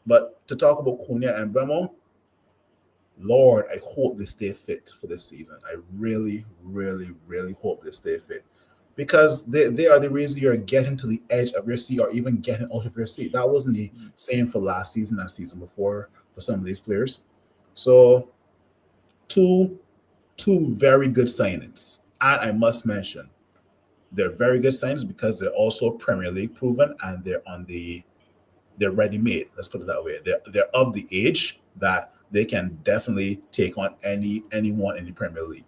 But to talk about Cunha and Mbeumo, Lord, I hope they stay fit for this season. I really, really, really hope they stay fit. Because they are the reason you're getting to the edge of your seat or even getting out of your seat. That wasn't the same for last season, that season before for some of these players. So two very good signings. And I must mention, they're very good signings because they're also Premier League proven and they're ready-made. Let's put it that way. They're of the age that they can definitely take on anyone in the Premier League,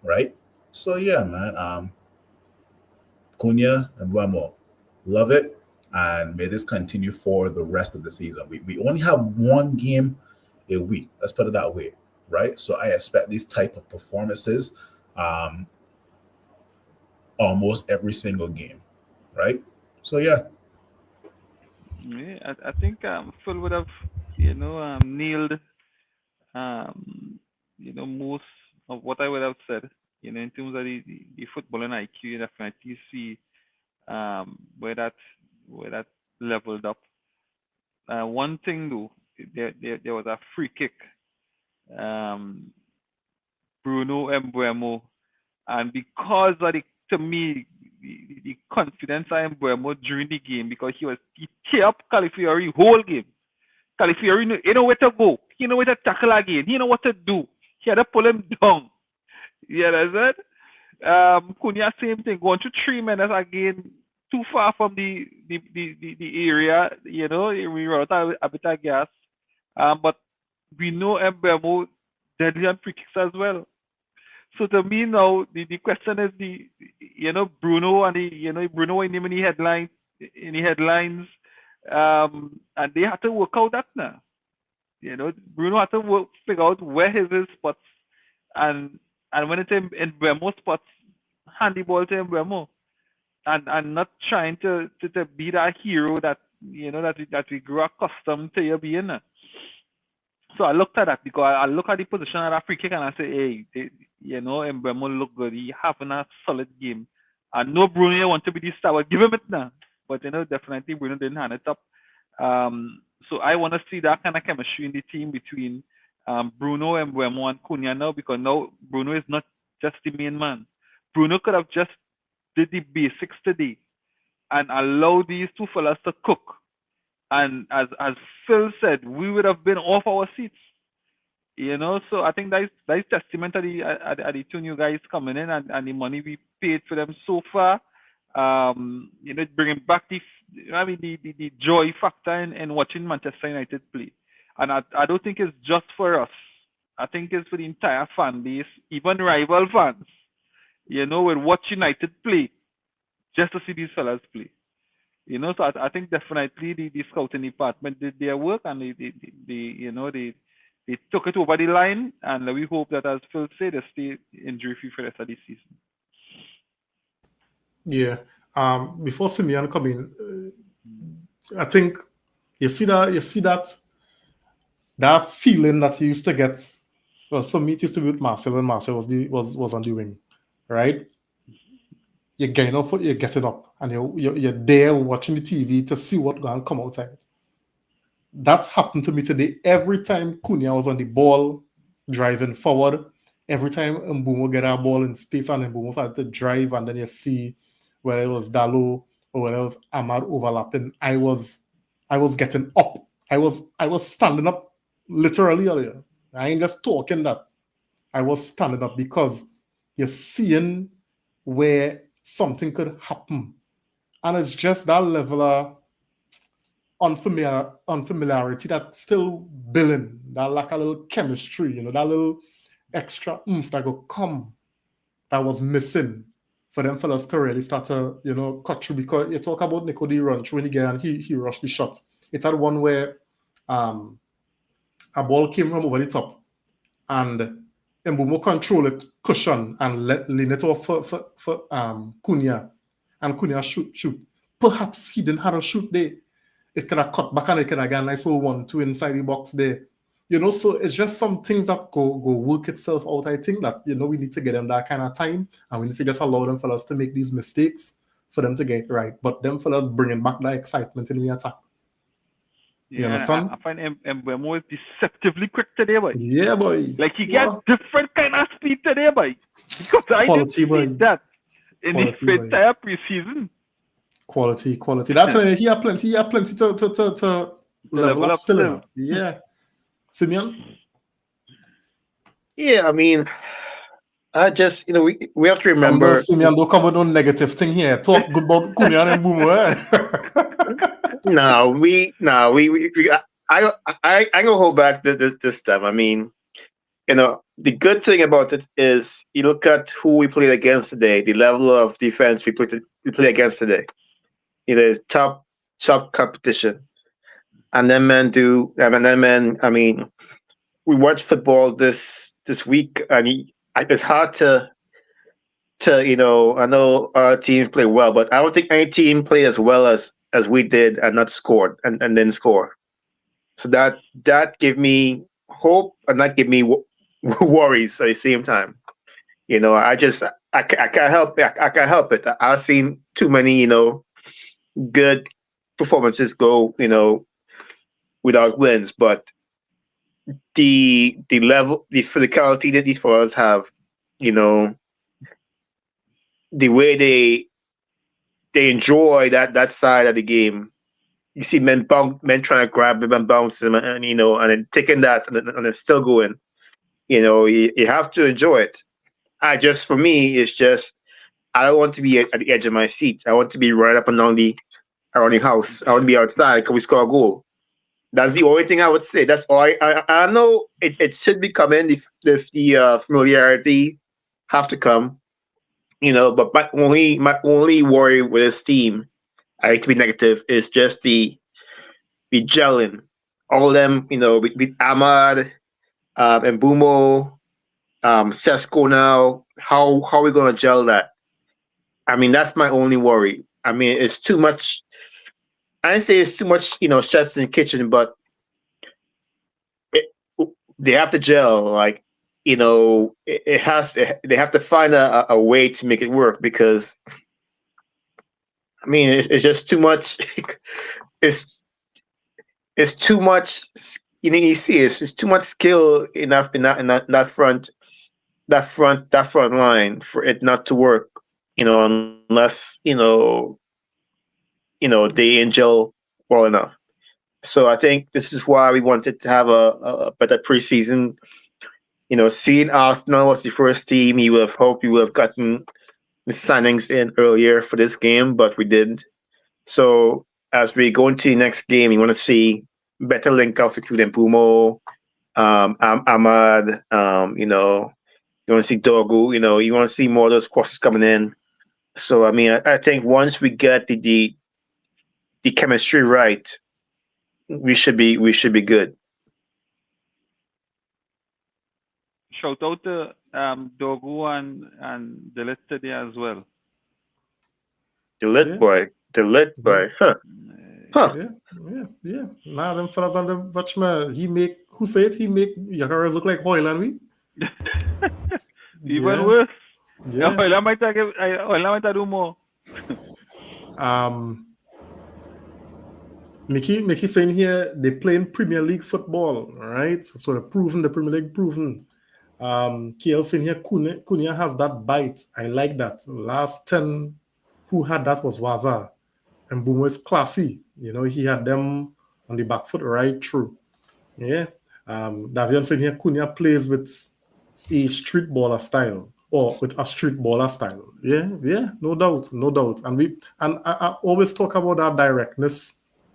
right? So yeah, man. Cunha and Mbeumo, love it, and may this continue for the rest of the season. We only have one game a week. Let's put it that way, right? So I expect these type of performances almost every single game, right? So yeah. Yeah, I think Phil would have, nailed, most of what I would have said. In terms of the footballing IQ, you definitely see where that leveled up. One thing though, there was a free kick. Bruno Mbeumo, and because of to me the confidence of Mbeumo during the game, because he tear up Calafiori whole game. Calafiori, you know where to go, you know where to tackle again, you know what to do. He had to pull him down. Yeah, that's it. Cunha, same thing. Going to 3 minutes again, too far from the area. We run out a bit of gas. But we know Mbeumo deadly on free kicks as well. So to me now, the question is Bruno and Bruno in the headlines, and they have to work out that now. Bruno had to figure out where his spots and when it's in Mbeumo spots, handy ball to Mbeumo, and not trying to be that hero that that we grew accustomed to being. So I looked at that because I look at the position of that free kick and I say, hey, Mbeumo look good. He having a solid game. I know Bruno want to be the star. Give him it now, but definitely Bruno didn't hand it up. So I want to see that kind of chemistry in the team between Bruno and Mbeumo and Cunha now, because now Bruno is not just the main man. Bruno could have just did the basics today and allowed these two fellas to cook. And as Phil said, we would have been off our seats. So I think that's testament to the two new guys coming in and the money we paid for them so far. Bringing back the joy factor in watching Manchester United play. And I don't think it's just for us. I think it's for the entire fan base, even rival fans. Will watch United play just to see these fellas play. So I think definitely the scouting department did their work, and they took it over the line, and we hope that, as Phil said, they stay injury-free for the rest of the season. Yeah. Before Simeon come in, I think you see that feeling that you used to get. Well, for me, it used to be with Marcel when Marcel was on the wing, right? You're getting up, and you're there watching the TV to see what's going to come outside. That happened to me today. Every time Cunha was on the ball, driving forward. Every time Mbumo get a ball in space and Mbumo started to drive, and then you see whether it was Dalo or whether it was Ahmad overlapping, I was getting up. I was standing up literally earlier. I ain't just talking that. I was standing up because you're seeing where something could happen. And it's just that level of unfamiliarity that's still building, that like a little chemistry, that little extra oomph that could come that was missing for them fellas to really start to, cut through. Because you talk about Nico D run through again and he rushed the shot. It's that one where a ball came from over the top and Mbumo control it, cushion, and lean it off for Cunha. And Cunha shoot. Perhaps he didn't have a shoot there. It could have cut back and it could have got a nice little 1-2 inside the box there. So it's just some things that go work itself out. I think that, we need to get them that kind of time and we need to just allow them fellas to make these mistakes for them to get right. But them fellas bringing back that excitement in the attack. You understand? I find Mbemo is deceptively quick today, boy. Yeah, boy. Like he gets different kind of speed today, boy. Because I didn't see that in the entire preseason. Quality. That's he had plenty to level up still. Yeah. Simeon? Yeah, I mean, I just, we have to remember. Simeon, don't come with no negative thing here. Talk good about Cunha and Mbumo. I gonna hold back this time. I mean, the good thing about it is you look at who we played against today, the level of defense we played against today. It's top competition. And then I mean, we watched football this week, and it's hard to I know our teams play well, but I don't think any team played as well as we did and not scored and then score. So that gave me hope and that gave me worries at the same time. I can't help it. I can't help it. I've seen too many, good performances go, without wins, but the level, the physicality that these fellas have, the way they enjoy that side of the game. You see men trying to grab him and bounce him, and then taking that and it's still going. You have to enjoy it. For me, it's just I don't want to be at the edge of my seat. I want to be right up and down around the house. I want to be outside because we score a goal. That's the only thing I would say. That's all. I know it should be coming. The familiarity have to come. But my only worry with this team, I hate to be negative, is just the gelling. All of them, with Ahmad, Mbumo, Sesko now. How are we gonna gel that? I mean, that's my only worry. I mean, it's too much. I didn't say it's too much, chefs in the kitchen, but they have to gel. Like, they have to find a way to make it work because, I mean, it's just too much. It's too much. You see, it's just too much skill in that front line for it not to work. Unless they gel well enough. So I think this is why we wanted to have a better preseason. Seeing Arsenal was the first team, you would have hoped you would have gotten the signings in earlier for this game, but we didn't. So as we go into the next game, you want to see better link ups between Mbumo, Ahmad, you want to see Dogu, you want to see more of those crosses coming in. So I mean, I think once we get the chemistry right, we should be good. Shout out to Dogu and the lit today as well. The lit boy. Huh. Yeah. Now them fellas on the watchman, he make Yakaras look like Hoyle and we. Even worse. Yeah. Hoyle might do more. Mickey saying here they playing Premier League football, right? So they're proven the Premier League proven. KL saying here, Cunha has that bite. I like that. Last 10 who had that was Waza. And Boomer is classy. You know, he had them on the back foot right through. Yeah. Davian saying here, Cunha plays with a street baller style or with a street baller style. Yeah, no doubt. And I always talk about that directness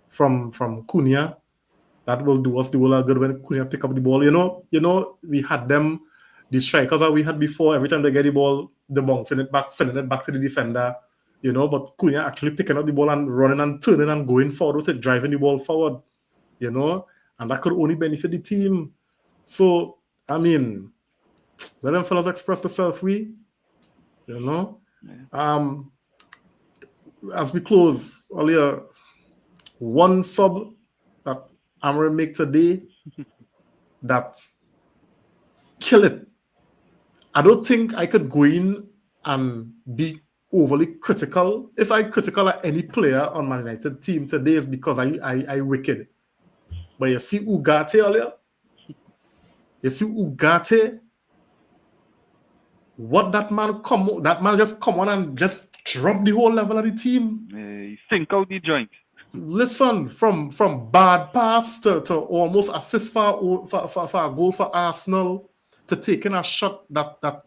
from Cunha. That will do us the world of good when Cunha pick up the ball. You know, we had them, the strikers that we had before, every time they get the ball, they bouncing it back, sending it back to the defender. You know, but Cunha actually picking up the ball and running and turning and going forward with it, driving the ball forward. You know, and that could only benefit the team. So, I mean, let them fellas express themselves free. You know, as we close, earlier, one sub that I'm gonna make today that kill it. I don't think I could go in and be overly critical. If I critical at any player on my United team today, is because I wicked. But you see Ugarte earlier? You see Ugarte? What that man just come on and just drop the whole level of the team. He sink out the joint. Listen, from bad pass to almost assist for a goal for Arsenal to taking a shot that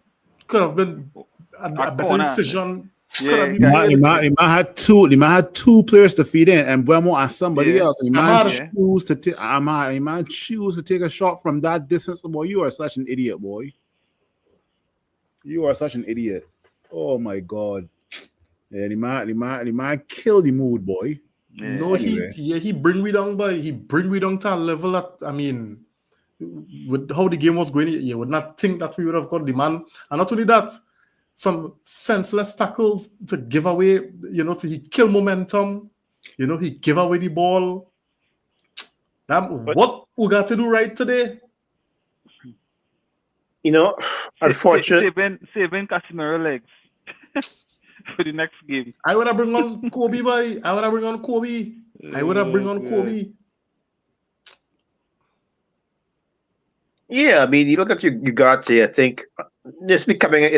could have been a better corner. decision. Yeah, He might had two players to feed in, and Buemo as somebody Yeah. else. And he might choose to take a shot from that distance. Boy, you are such an idiot, boy. You are such an idiot. Oh my God. Yeah, he might kill the mood, boy. Yeah. No, Anyway. he bring me down, but he bring me down to a level that, I mean, with how the game was going, you would not think that we would have got the man. And not only that, some senseless tackles to give away, you know, he kill momentum, you know, he give away the ball. What Ugarte do right today? You know, unfortunately, saving Casemiro legs for the next game. I would have bring on Kobe, boy. I would have bring on Kobe. yeah. I mean, you look at Ugarte. I think it's becoming a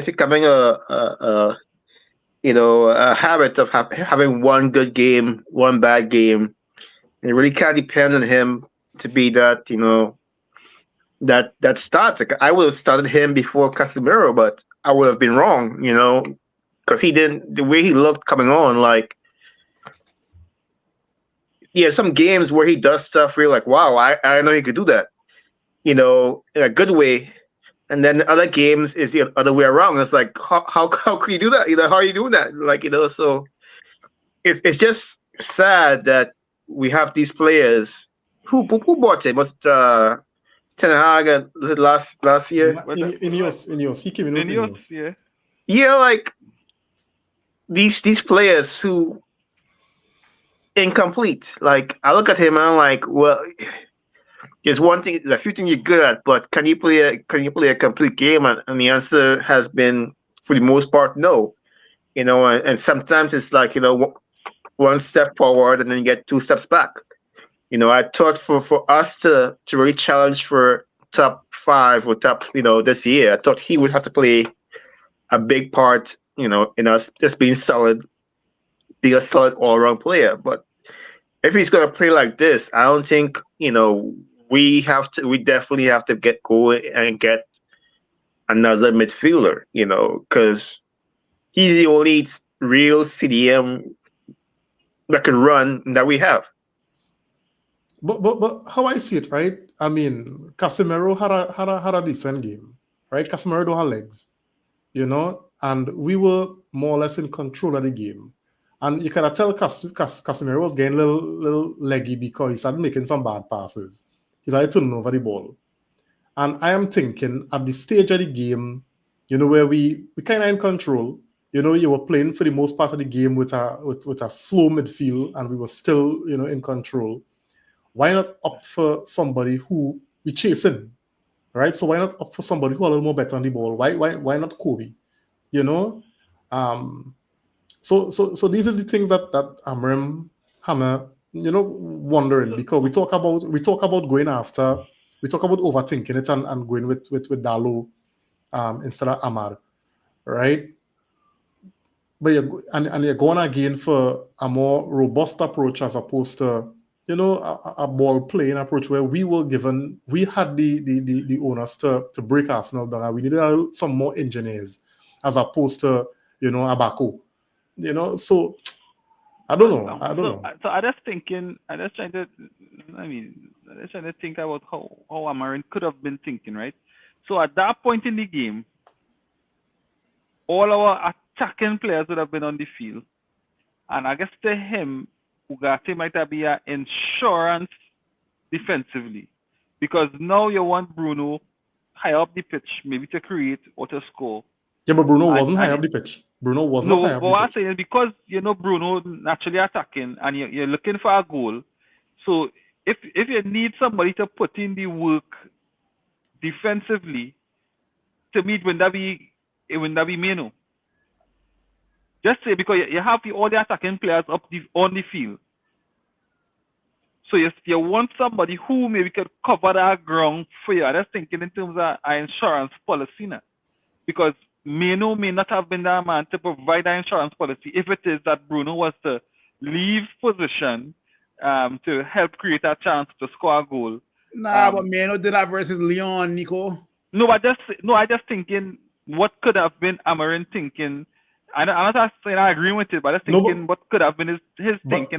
habit of having one good game, one bad game. And it really can't depend on him to be that, you know, that starts. Like, I would have started him before Casemiro, but I would have been wrong, you know, because he didn't. The way he looked coming on, like, yeah, some games where he does stuff where you're like, wow, I know he could do that, you know, in a good way. And then other games is the other way around. It's like, how could you do that? You know, how are you doing that? Like, you know, so it's just sad that we have these players who bought him. Was Ten Hag last year? Ineos. He came in with Ineos. Yeah. Yeah, like these players who incomplete. Like, I look at him and I'm like, well, there's a few things you're good at, but can you play a complete game? And the answer has been, for the most part, no. You know, and sometimes it's like, you know, one step forward and then you get two steps back. You know, I thought for us to really challenge for top 5 or top, you know, this year, I thought he would have to play a big part, you know, in us just being solid, be a solid all-around player. But if he's going to play like this, I don't think, you know, we definitely have to get going and get another midfielder, you know, because he's the only real CDM that can run that we have. But how I see it, right? I mean, Casemiro had a decent game, right? Casemiro don't have legs, you know, and we were more or less in control of the game. And you can tell Casemiro was getting a little leggy because he started making some bad passes. He started turning over the ball. And I am thinking at the stage of the game, you know, where we kind of in control, you know, you were playing for the most part of the game with a slow midfield and we were still, you know, in control. Why not opt for somebody who we chasing, right? So why not opt for somebody who a little more better on the ball? Why not Kobe? You know, so these are the things that Amram Hammer, you know, wondering, because we talk about going after, we talk about overthinking it and going with Dalot, instead of Ahmad, right? But you're going again for a more robust approach as opposed to, a ball playing approach where we had the owners to break Arsenal down, and we needed some more engineers as opposed to, Abaku. So I don't know. So I just thinking, I just trying to think about how Amarin could have been thinking, right? So at that point in the game, all our attacking players would have been on the field. And I guess to him, Ugarte might have been an insurance defensively. Because now you want Bruno high up the pitch, maybe to create or to score. Yeah, but Bruno wasn't high up the pitch. Bruno was not high up the pitch. No, what I'm saying is because, Bruno naturally attacking and you're looking for a goal. So if you need somebody to put in the work defensively, to me, it wouldn't be Meno. Just say because you have all the attacking players on the field. So you want somebody who maybe could cover that ground for you. I'm just thinking in terms of our insurance policy now. Because Meno may not have been that man to provide an insurance policy if it is that Bruno was to leave position to help create a chance to score a goal. But Meno did that versus Leon, Nico. I just thinking what could have been Amarin thinking. I'm not saying I agree with it, but I'm thinking what could have been his thinking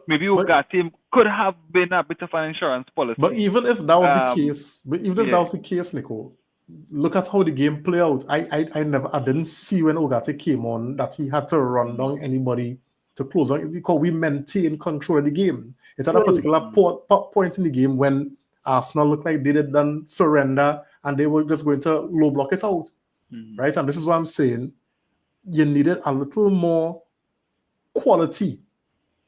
maybe Ugarte could have been a bit of an insurance policy. But even if that was the case, Nico, look at how the game played out. I didn't see when Ugarte came on that he had to run down anybody to close on because we maintained control of the game. It's at a particular point in the game when Arsenal looked like they did done surrender and they were just going to low block it out. Right? And this is what I'm saying. You needed a little more quality,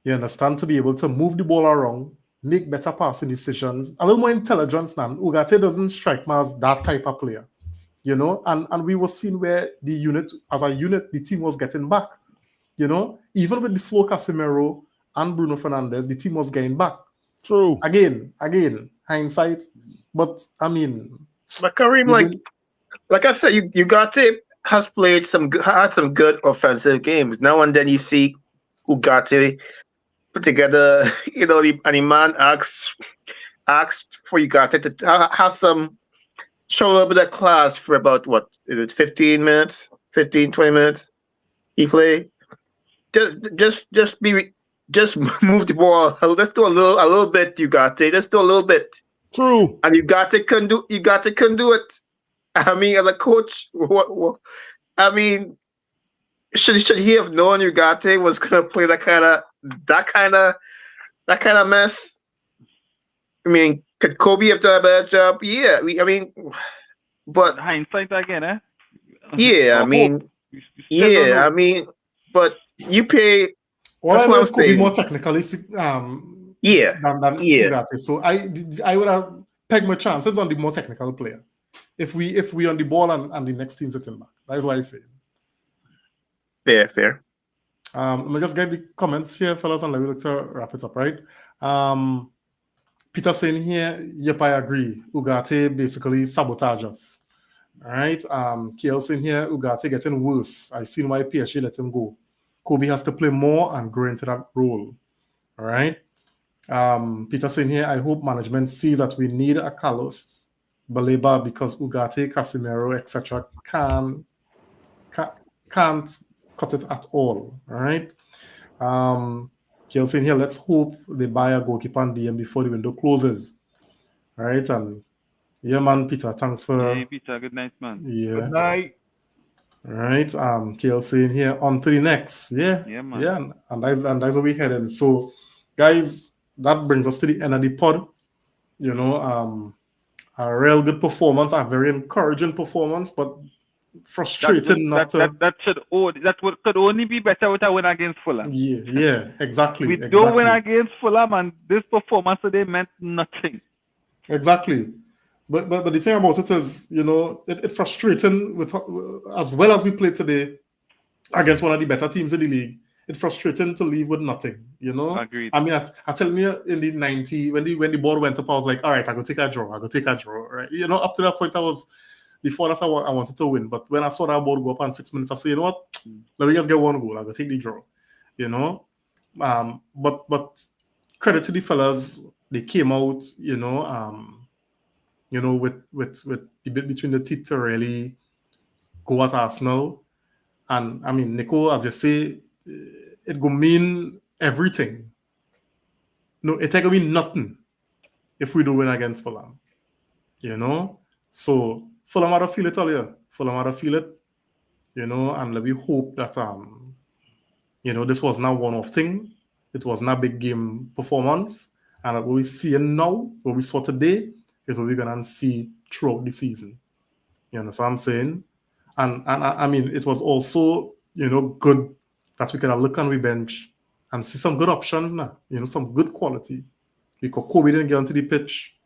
you understand, to be able to move the ball around, make better passing decisions, a little more intelligence now. Ugarte doesn't strike me as that type of player, and we were seeing where as a unit, the team was getting back, even with the slow Casemiro and Bruno Fernandes, the team was getting back. True. Again, hindsight, but I mean... But Kareem, like I said, Ugarte has had some good offensive games. Now and then you see Ugarte put together, and the man asks for Ugarte to have show a little bit of class for about 15 minutes, 20 minutes. He play. Just move the ball. Let's do a little bit, Ugarte. Let's do a little bit. True. And Ugarte can do it. I mean, as a coach, should he have known Ugarte was gonna play that kind of mess? I mean, could Kobe have done a better job? Yeah, but hindsight again, eh? Yeah, but you pay. Well, I was Kobe more technically, than Ugarte. So I would have pegged my chances on the more technical player. If we on the ball and the next team sitting back. That's what I say. Fair. Let me just get the comments here, fellas, and let me look to wrap it up, right? Peter saying here, yep, I agree. Ugarte basically sabotage us. All right. KL saying here, Ugarte getting worse. I've seen why PSG let him go. Kobe has to play more and grow into that role. All right. Peter saying here, I hope management sees that we need a Carlos Baleba because Ugarte, Casemiro, etc. can't cut it at all. All right. Saying here, let's hope they buy a goalkeeper and DM before the window closes. All right. And yeah, man, Peter, thanks for. Hey, Peter, good night, man. Yeah. Good night. All right. KL saying here, on to the next. Yeah. Yeah, man. Yeah. And that's where we're heading. So, guys, that brings us to the end of the pod. A real good performance, a very encouraging performance, but frustrating that could only be better with a win against Fulham. Yeah, exactly. We don't win against Fulham, and this performance today meant nothing. Exactly. But the thing about it is, it's frustrating with as well as we played today against one of the better teams in the league. It's frustrating to leave with nothing, Agreed. I mean, I tell you, in the 90, when the ball went up, I was like, all right, I go take a draw, right? Up to that point, I was before that I wanted to win, but when I saw that ball go up on 6 minutes, I said, you know what? Let me just get one goal. I'm gonna take the draw. You know, but credit to the fellas. They came out, with the bit between the teeth to really go at Arsenal. And I mean, Nico, as you say, it go mean everything. No, it ain't gonna mean nothing if we do win against Fulham. So Fulham had to feel it all year. Fulham had to feel it, and let me hope that this was not one-off thing. It was not a big game performance. And what we see now, what we saw today, is what we're gonna see throughout the season. You understand what I'm saying? And I mean, it was also, good that we can have a look on the bench and see some good options now, some good quality. Because Kobe didn't get onto the pitch.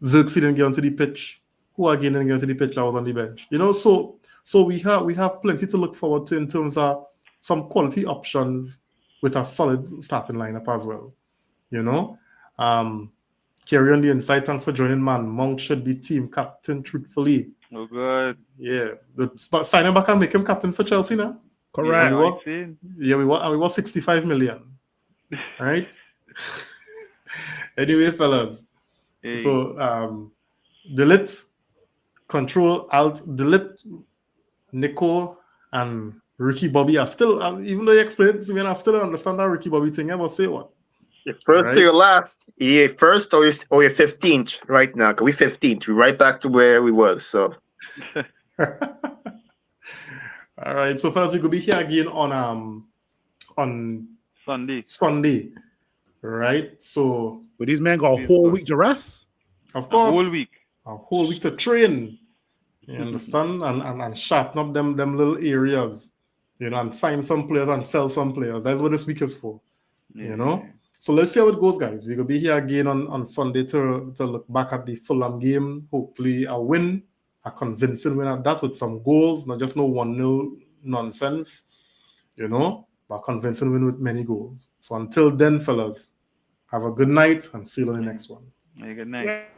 Xerxes didn't get onto the pitch. Who again didn't get onto the pitch that was on the bench? So we have plenty to look forward to in terms of some quality options with a solid starting lineup as well. Carry on the inside. Thanks for joining, man. Monk should be team captain, truthfully. Oh, good. Yeah. Sign him back and make him captain for Chelsea now. Correct. We want 65 million. Right? Anyway, fellas. Hey. So, delete, Control, Alt, delete. Nico and Ricky Bobby are still, even though you explained it to me, I still don't understand that Ricky Bobby thing. I will say what? Your first Right. to your last. You're first or you're 15th right now. We're 15th. We're right back to where we was. So. All right. So first we could be here again on Sunday. Right. So But these men got a whole week to rest. of course A whole week. to train. You understand? And sharpen up them little areas. And sign some players and sell some players. That's what this week is for. So let's see how it goes, guys. We're gonna be here again on Sunday to look back at the Fulham game. Hopefully a win, a convincing win at that with some goals, not just no 1-0 nonsense, but a convincing win with many goals. So until then, fellas, have a good night and see you on the next one. Good night.